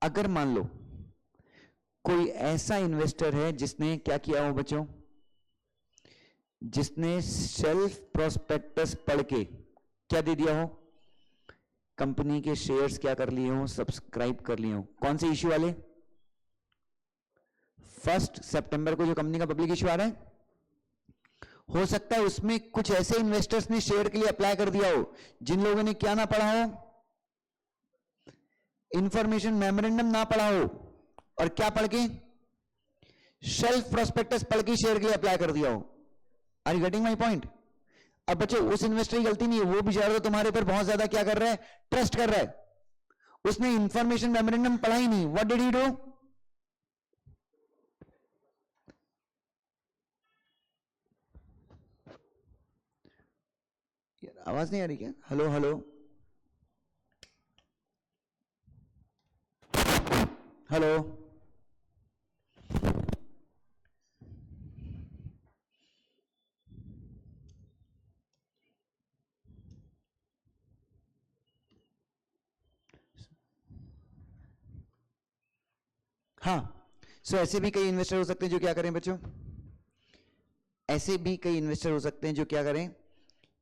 अगर मान लो कोई ऐसा इन्वेस्टर है जिसने क्या किया हो बच्चों, जिसने सेल्फ प्रोस्पेक्टस पढ़ के क्या दे दिया हो, कंपनी के शेयर्स क्या कर लिए हो, सब्सक्राइब कर लिए हो। कौन से इश्यू वाले? 1 सितंबर को जो कंपनी का पब्लिक इश्यू आ रहा है, हो सकता है उसमें कुछ ऐसे इन्वेस्टर्स ने शेयर के लिए अप्लाई कर दिया हो जिन लोगों ने क्या ना पढ़ा हो, इंफॉर्मेशन मेमोरेंडम ना पढ़ा हो, और क्या पढ़ के, सेल्फ प्रोस्पेक्टस पढ़ के शेयर के लिए अप्लाई कर दिया हो। Are you getting my point? अब बच्चों उस इन्वेस्टर की गलती नहीं है, वो बेचारा तो तुम्हारे पर बहुत ज्यादा क्या कर रहा है, ट्रस्ट कर रहा है, उसने इंफॉर्मेशन मेमोरेंडम पढ़ा ही नहीं। What did he do? आवाज नहीं आ रही क्या? हेलो हेलो हेलो, हाँ। सो ऐसे भी कई इन्वेस्टर हो सकते हैं जो क्या करें बच्चों, ऐसे भी कई इन्वेस्टर हो सकते हैं जो क्या करें,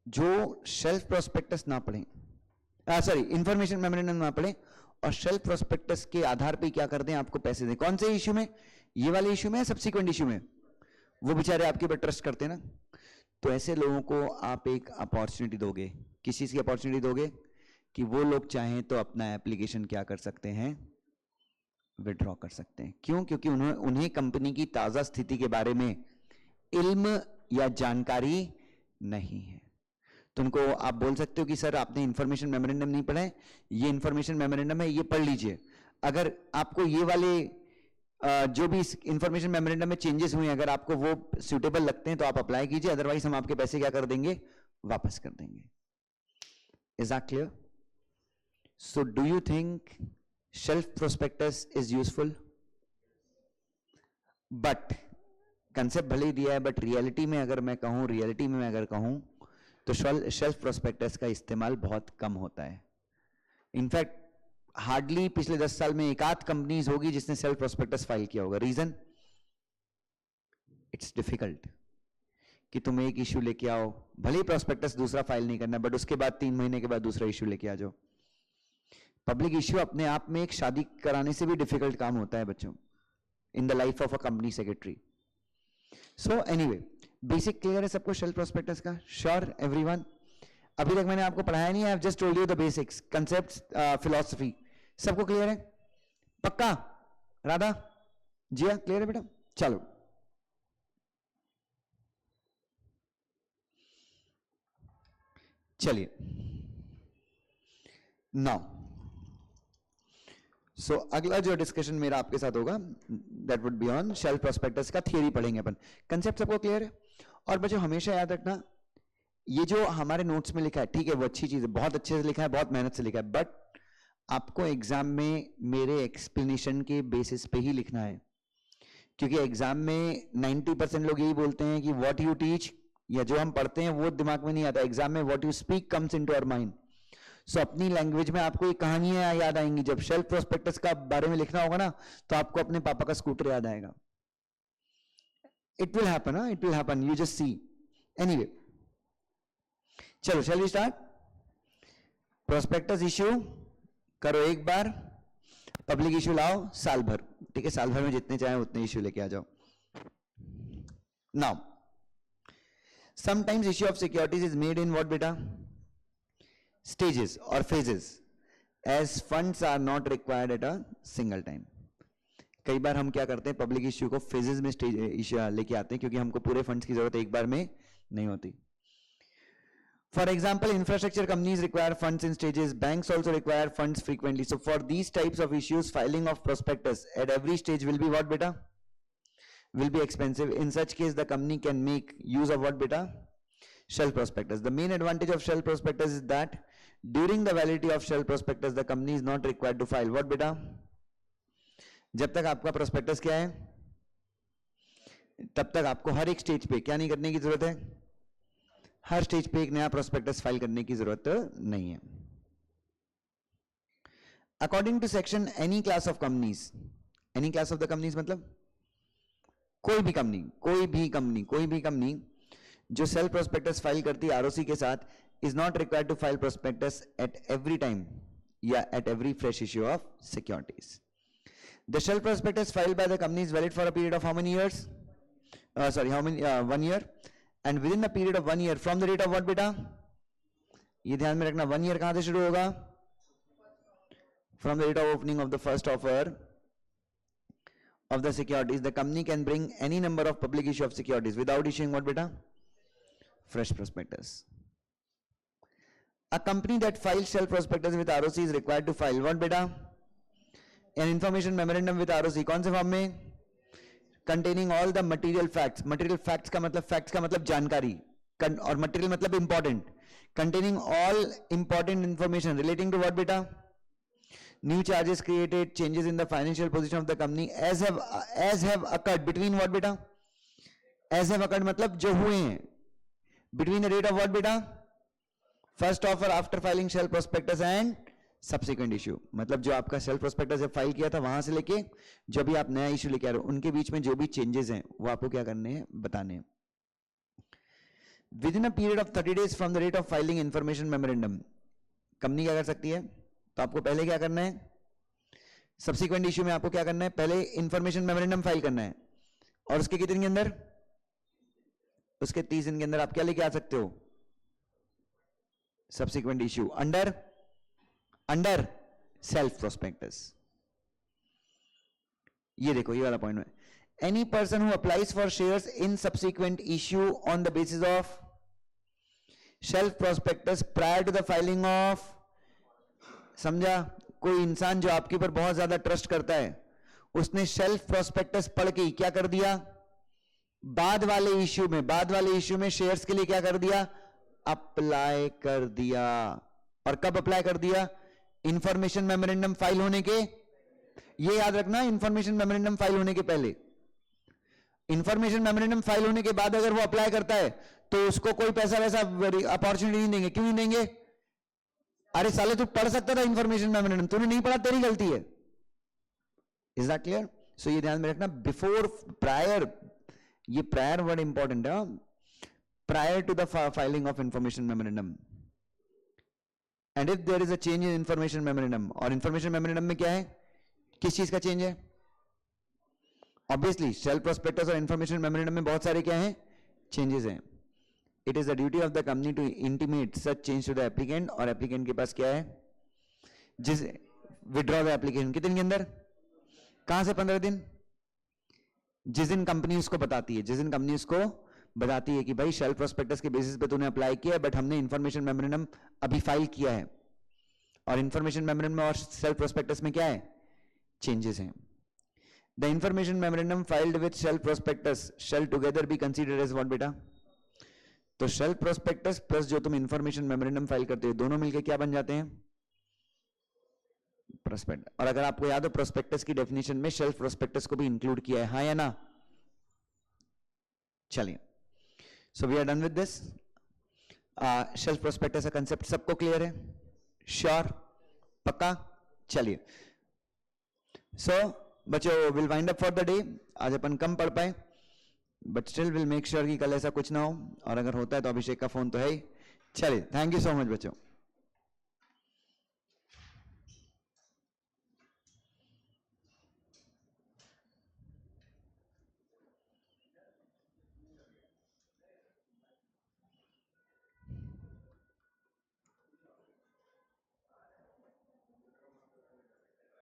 जो सेल्फ प्रोस्पेक्टस ना पढ़ें, सॉरी इंफॉर्मेशन मेमोरेंडम ना पढ़ें, और सेल्फ प्रोस्पेक्टस के आधार पे क्या कर दें, आपको पैसे दें। कौन से इश्यू में? ये वाले इश्यू में, सब्सिक्वेंट इश्यू में। वो बेचारे आपके ऊपर ट्रस्ट करते हैं ना। तो ऐसे लोगों को आप एक अपॉर्चुनिटी दोगे। किस चीज की अपॉर्चुनिटी दोगे? कि वो लोग चाहें तो अपना एप्लीकेशन क्या कर सकते हैं, विड्रॉ कर सकते हैं। क्यों? क्योंकि उन्हें कंपनी की ताजा स्थिति के बारे में इल्म या जानकारी नहीं है। तो उनको आप बोल सकते हो कि सर आपने इंफॉर्मेशन मेमोरेंडम नहीं पढ़ा है, ये इंफॉर्मेशन मेमोरेंडम है, ये पढ़ लीजिए। अगर आपको ये वाले जो भी इंफॉर्मेशन मेमोरेंडम में चेंजेस हुए हैं, अगर आपको वो सूटेबल लगते हैं तो आप अप्लाई कीजिए, अदरवाइज हम आपके पैसे क्या कर देंगे, वापस कर देंगे। Is that clear? So do you think self prospectus is useful? But concept भले ही दिया है, बट रियलिटी में अगर मैं कहूं तो सेल्फ प्रोस्पेक्टस का इस्तेमाल बहुत कम होता है। इनफैक्ट हार्डली पिछले 10 साल में एक आध कंपनीज होगी जिसने सेल्फ प्रोस्पेक्टस फाइल किया होगा। रीजन? इट्स डिफिकल्ट कि तुम एक इश्यू लेके आओ, भले ही प्रोस्पेक्टस दूसरा फाइल नहीं करना, बट उसके बाद 3 महीने के बाद दूसरा इश्यू लेके आ जाओ। पब्लिक इश्यू अपने आप में एक शादी कराने से भी डिफिकल्ट काम होता है बच्चों, in the life of a company secretary. So anyway, basic clear है सबको सेल्फ प्रोस्पेक्टस का? Sure everyone? अभी तक मैंने आपको पढ़ाया नहीं है, I have just told you the basics, concepts, philosophy. सबको क्लियर है? पक्का? राधा जिया क्लियर है बेटा? चलो चलिए नाउ, सो अगला जो डिस्कशन मेरा आपके साथ होगा that would be on self prospectus का थियरी पढ़ेंगे अपन। कंसेप्ट सबको क्लियर है? और बच्चों हमेशा याद रखना, ये जो हमारे नोट्स में लिखा है, ठीक है, वो अच्छी चीज है, बहुत अच्छे से लिखा है, बहुत मेहनत से लिखा है, बट आपको एग्जाम में मेरे एक्सप्लेनेशन के बेसिस पे ही लिखना है। क्योंकि एग्जाम में 90% लोग यही बोलते हैं कि व्हाट यू टीच, या जो हम पढ़ते हैं वो दिमाग में नहीं आता। एग्जाम में what you speak comes into our mind. So अपनी लैंग्वेज में आपको ये कहानियां याद आएंगी। जब सेल्फ प्रोस्पेक्टस का बारे में लिखना होगा ना, तो आपको अपने पापा का स्कूटर याद आएगा। It will happen, it will happen, you just see. Anyway, चलो shall we start. Prospectus issue करो एक बार, पब्लिक इश्यू लाओ साल भर, ठीक है, साल भर में जितने चाहे उतने इश्यू लेके आ जाओ। Now sometimes issue of securities is made in what बेटा? स्टेजेस और phases, as funds are not required at a single time. कई बार हम क्या करते हैं, पब्लिक इश्यू को फेजेस में स्टेज इश्यू लेके आते हैं, क्योंकि हमको पूरे फंड्स की जरूरत एक बार में नहीं होती। For example, infrastructure companies require funds in stages. Banks also require funds frequently. So for these types of issues, filing of prospectus at every stage will be what beta? Will be expensive. In such case, the company can make use of what beta? Shelf prospectus. The main advantage of shelf prospectus is that during the validity of shelf prospectus, the company is not required to file what beta? जब तक आपका prospectus क्या है? तब तक आपको हर एक stage पे क्या नहीं करने की जरूरत है, हर स्टेज पे एक नया प्रोस्पेक्टस फाइल करने की जरूरत नहीं है. According to section any class of companies, any class of the companies मतलब कोई भी कंपनी जो सेल्फ प्रोस्पेक्टस फाइल करती है आरओसी के साथ is not required to file prospectus at every time या at every fresh issue of securities. The self prospectus filed by the company is valid for a period of how many years, sorry, how many 1 year, and within the period of 1 year from the date of what बेटा, ये ध्यान में रखना, 1 year कहां से शुरू होगा, from the date of opening of the first offer of the securities. The company can bring any number of public issue of securities without issuing what बेटा, fresh prospectus. A company that files shelf prospectus with ROC is required to file what बेटा, an information memorandum with ROC. कौन से form में, containing all the material facts. Material facts का मतलब जानकारी, और material मतलब important. Containing all important information relating to what बेटा, new charges created, changes in the financial position of the company as have occurred between what बेटा, as have occurred मतलब जो हुए हैं, between the date of what बेटा, first offer after filing shell prospectus and subsequent issue. मतलब जो आपका self prospectus जब फाइल किया था वहां से लेके जो भी आप नया इश्यू लेके आ रहे हो उनके बीच में जो भी चेंजेस हैं वो आपको क्या करने हैं, बताने हैं. Within a period of 30 days from the date of filing information memorandum, company क्या कर सकती है, तो आपको पहले क्या करना है, सब्सिक्वेंट इश्यू में आपको क्या करना है, पहले इंफॉर्मेशन मेमोरेंडम फाइल करना है, और उसके कितने दिन के अंदर, उसके 30 दिन के अंदर आप क्या लेके आ सकते हो, subsequent issue under self prospectus. ये देखो ये वाला पॉइंट है, any person who applies for shares in subsequent issue on the basis of self prospectus prior to the filing of, समझा, कोई इंसान जो आपके ऊपर बहुत ज्यादा ट्रस्ट करता है उसने सेल्फ प्रोस्पेक्टस पढ़ के क्या कर दिया, बाद वाले इश्यू में शेयर्स के लिए क्या कर दिया, अप्लाई कर दिया. और कब अप्लाई कर दिया, इंफॉर्मेशन मेमोरेंडम फाइल होने के, ये याद रखना, इंफॉर्मेशन मेमोरेंडम फाइल होने के पहले. इंफॉर्मेशन मेमोरेंडम फाइल होने के बाद अगर वो अप्लाई करता है तो उसको कोई पैसा वैसा अपॉर्चुनिटी नहीं देंगे. क्यों नहीं देंगे, अरे साले तू पढ़ सकता था इंफॉर्मेशन मेमोरेंडम, तूने नहीं पढ़ा, तेरी गलती है. Is that clear? सो ये ध्यान में रखना, बिफोर, प्रायर, ये प्रायर वर्ड इंपॉर्टेंट है, prior to the filing of information memorandum. And if there is a change in information memorandum, और information memorandum में क्या है, किस चीज का चेंज है, ऑब्वियसली सेल्फ प्रोस्पेक्टस और इंफॉर्मेशन मेमोरेंडम में बहुत सारे क्या हैं, चेंजेस हैं. It is the duty of the company to intimate such change to the applicant, और एप्लीकेंट के पास क्या है, जिस विड्रॉ द एप्लीकेशन कितने दिन के अंदर, कहां से 15 दिन, जिस दिन कंपनी उसको बताती है, बताती है कि भाई शेल्फ प्रोस्पेक्टस के बेसिस पे तूने अप्लाई किया है, बट हमने इंफॉर्मेशन मेमोरेंडम अभी फाइल किया है, और इंफॉर्मेशन मेमोरेंडम और सेल्फ प्रोस्पेक्टस में क्या है, चेंजेस हैं. The information memorandum filed with self prospectus shall together be considered as what बेटा, तो सेल्फ प्रोस्पेक्टस प्लस जो तुम इंफॉर्मेशन मेमोरेंडम फाइल करते हो दोनों मिलकर क्या बन जाते हैं, प्रोस्पेक्ट. और अगर आपको याद हो प्रोस्पेक्टस की डेफिनेशन में सेल्फ प्रोस्पेक्टस को भी इंक्लूड किया है, हाँ या ना. चलिए, so we are done with this. Shelf prospectus का कंसेप्ट सबको क्लियर है, श्योर, पक्का. चलिए, सो बच्चों will wind up for the day. आज अपन कम पढ़ पाए, but still will make sure कि कल ऐसा कुछ ना हो, और अगर होता है तो अभिषेक का फोन तो है ही. चलिए, थैंक यू सो मच बच्चों.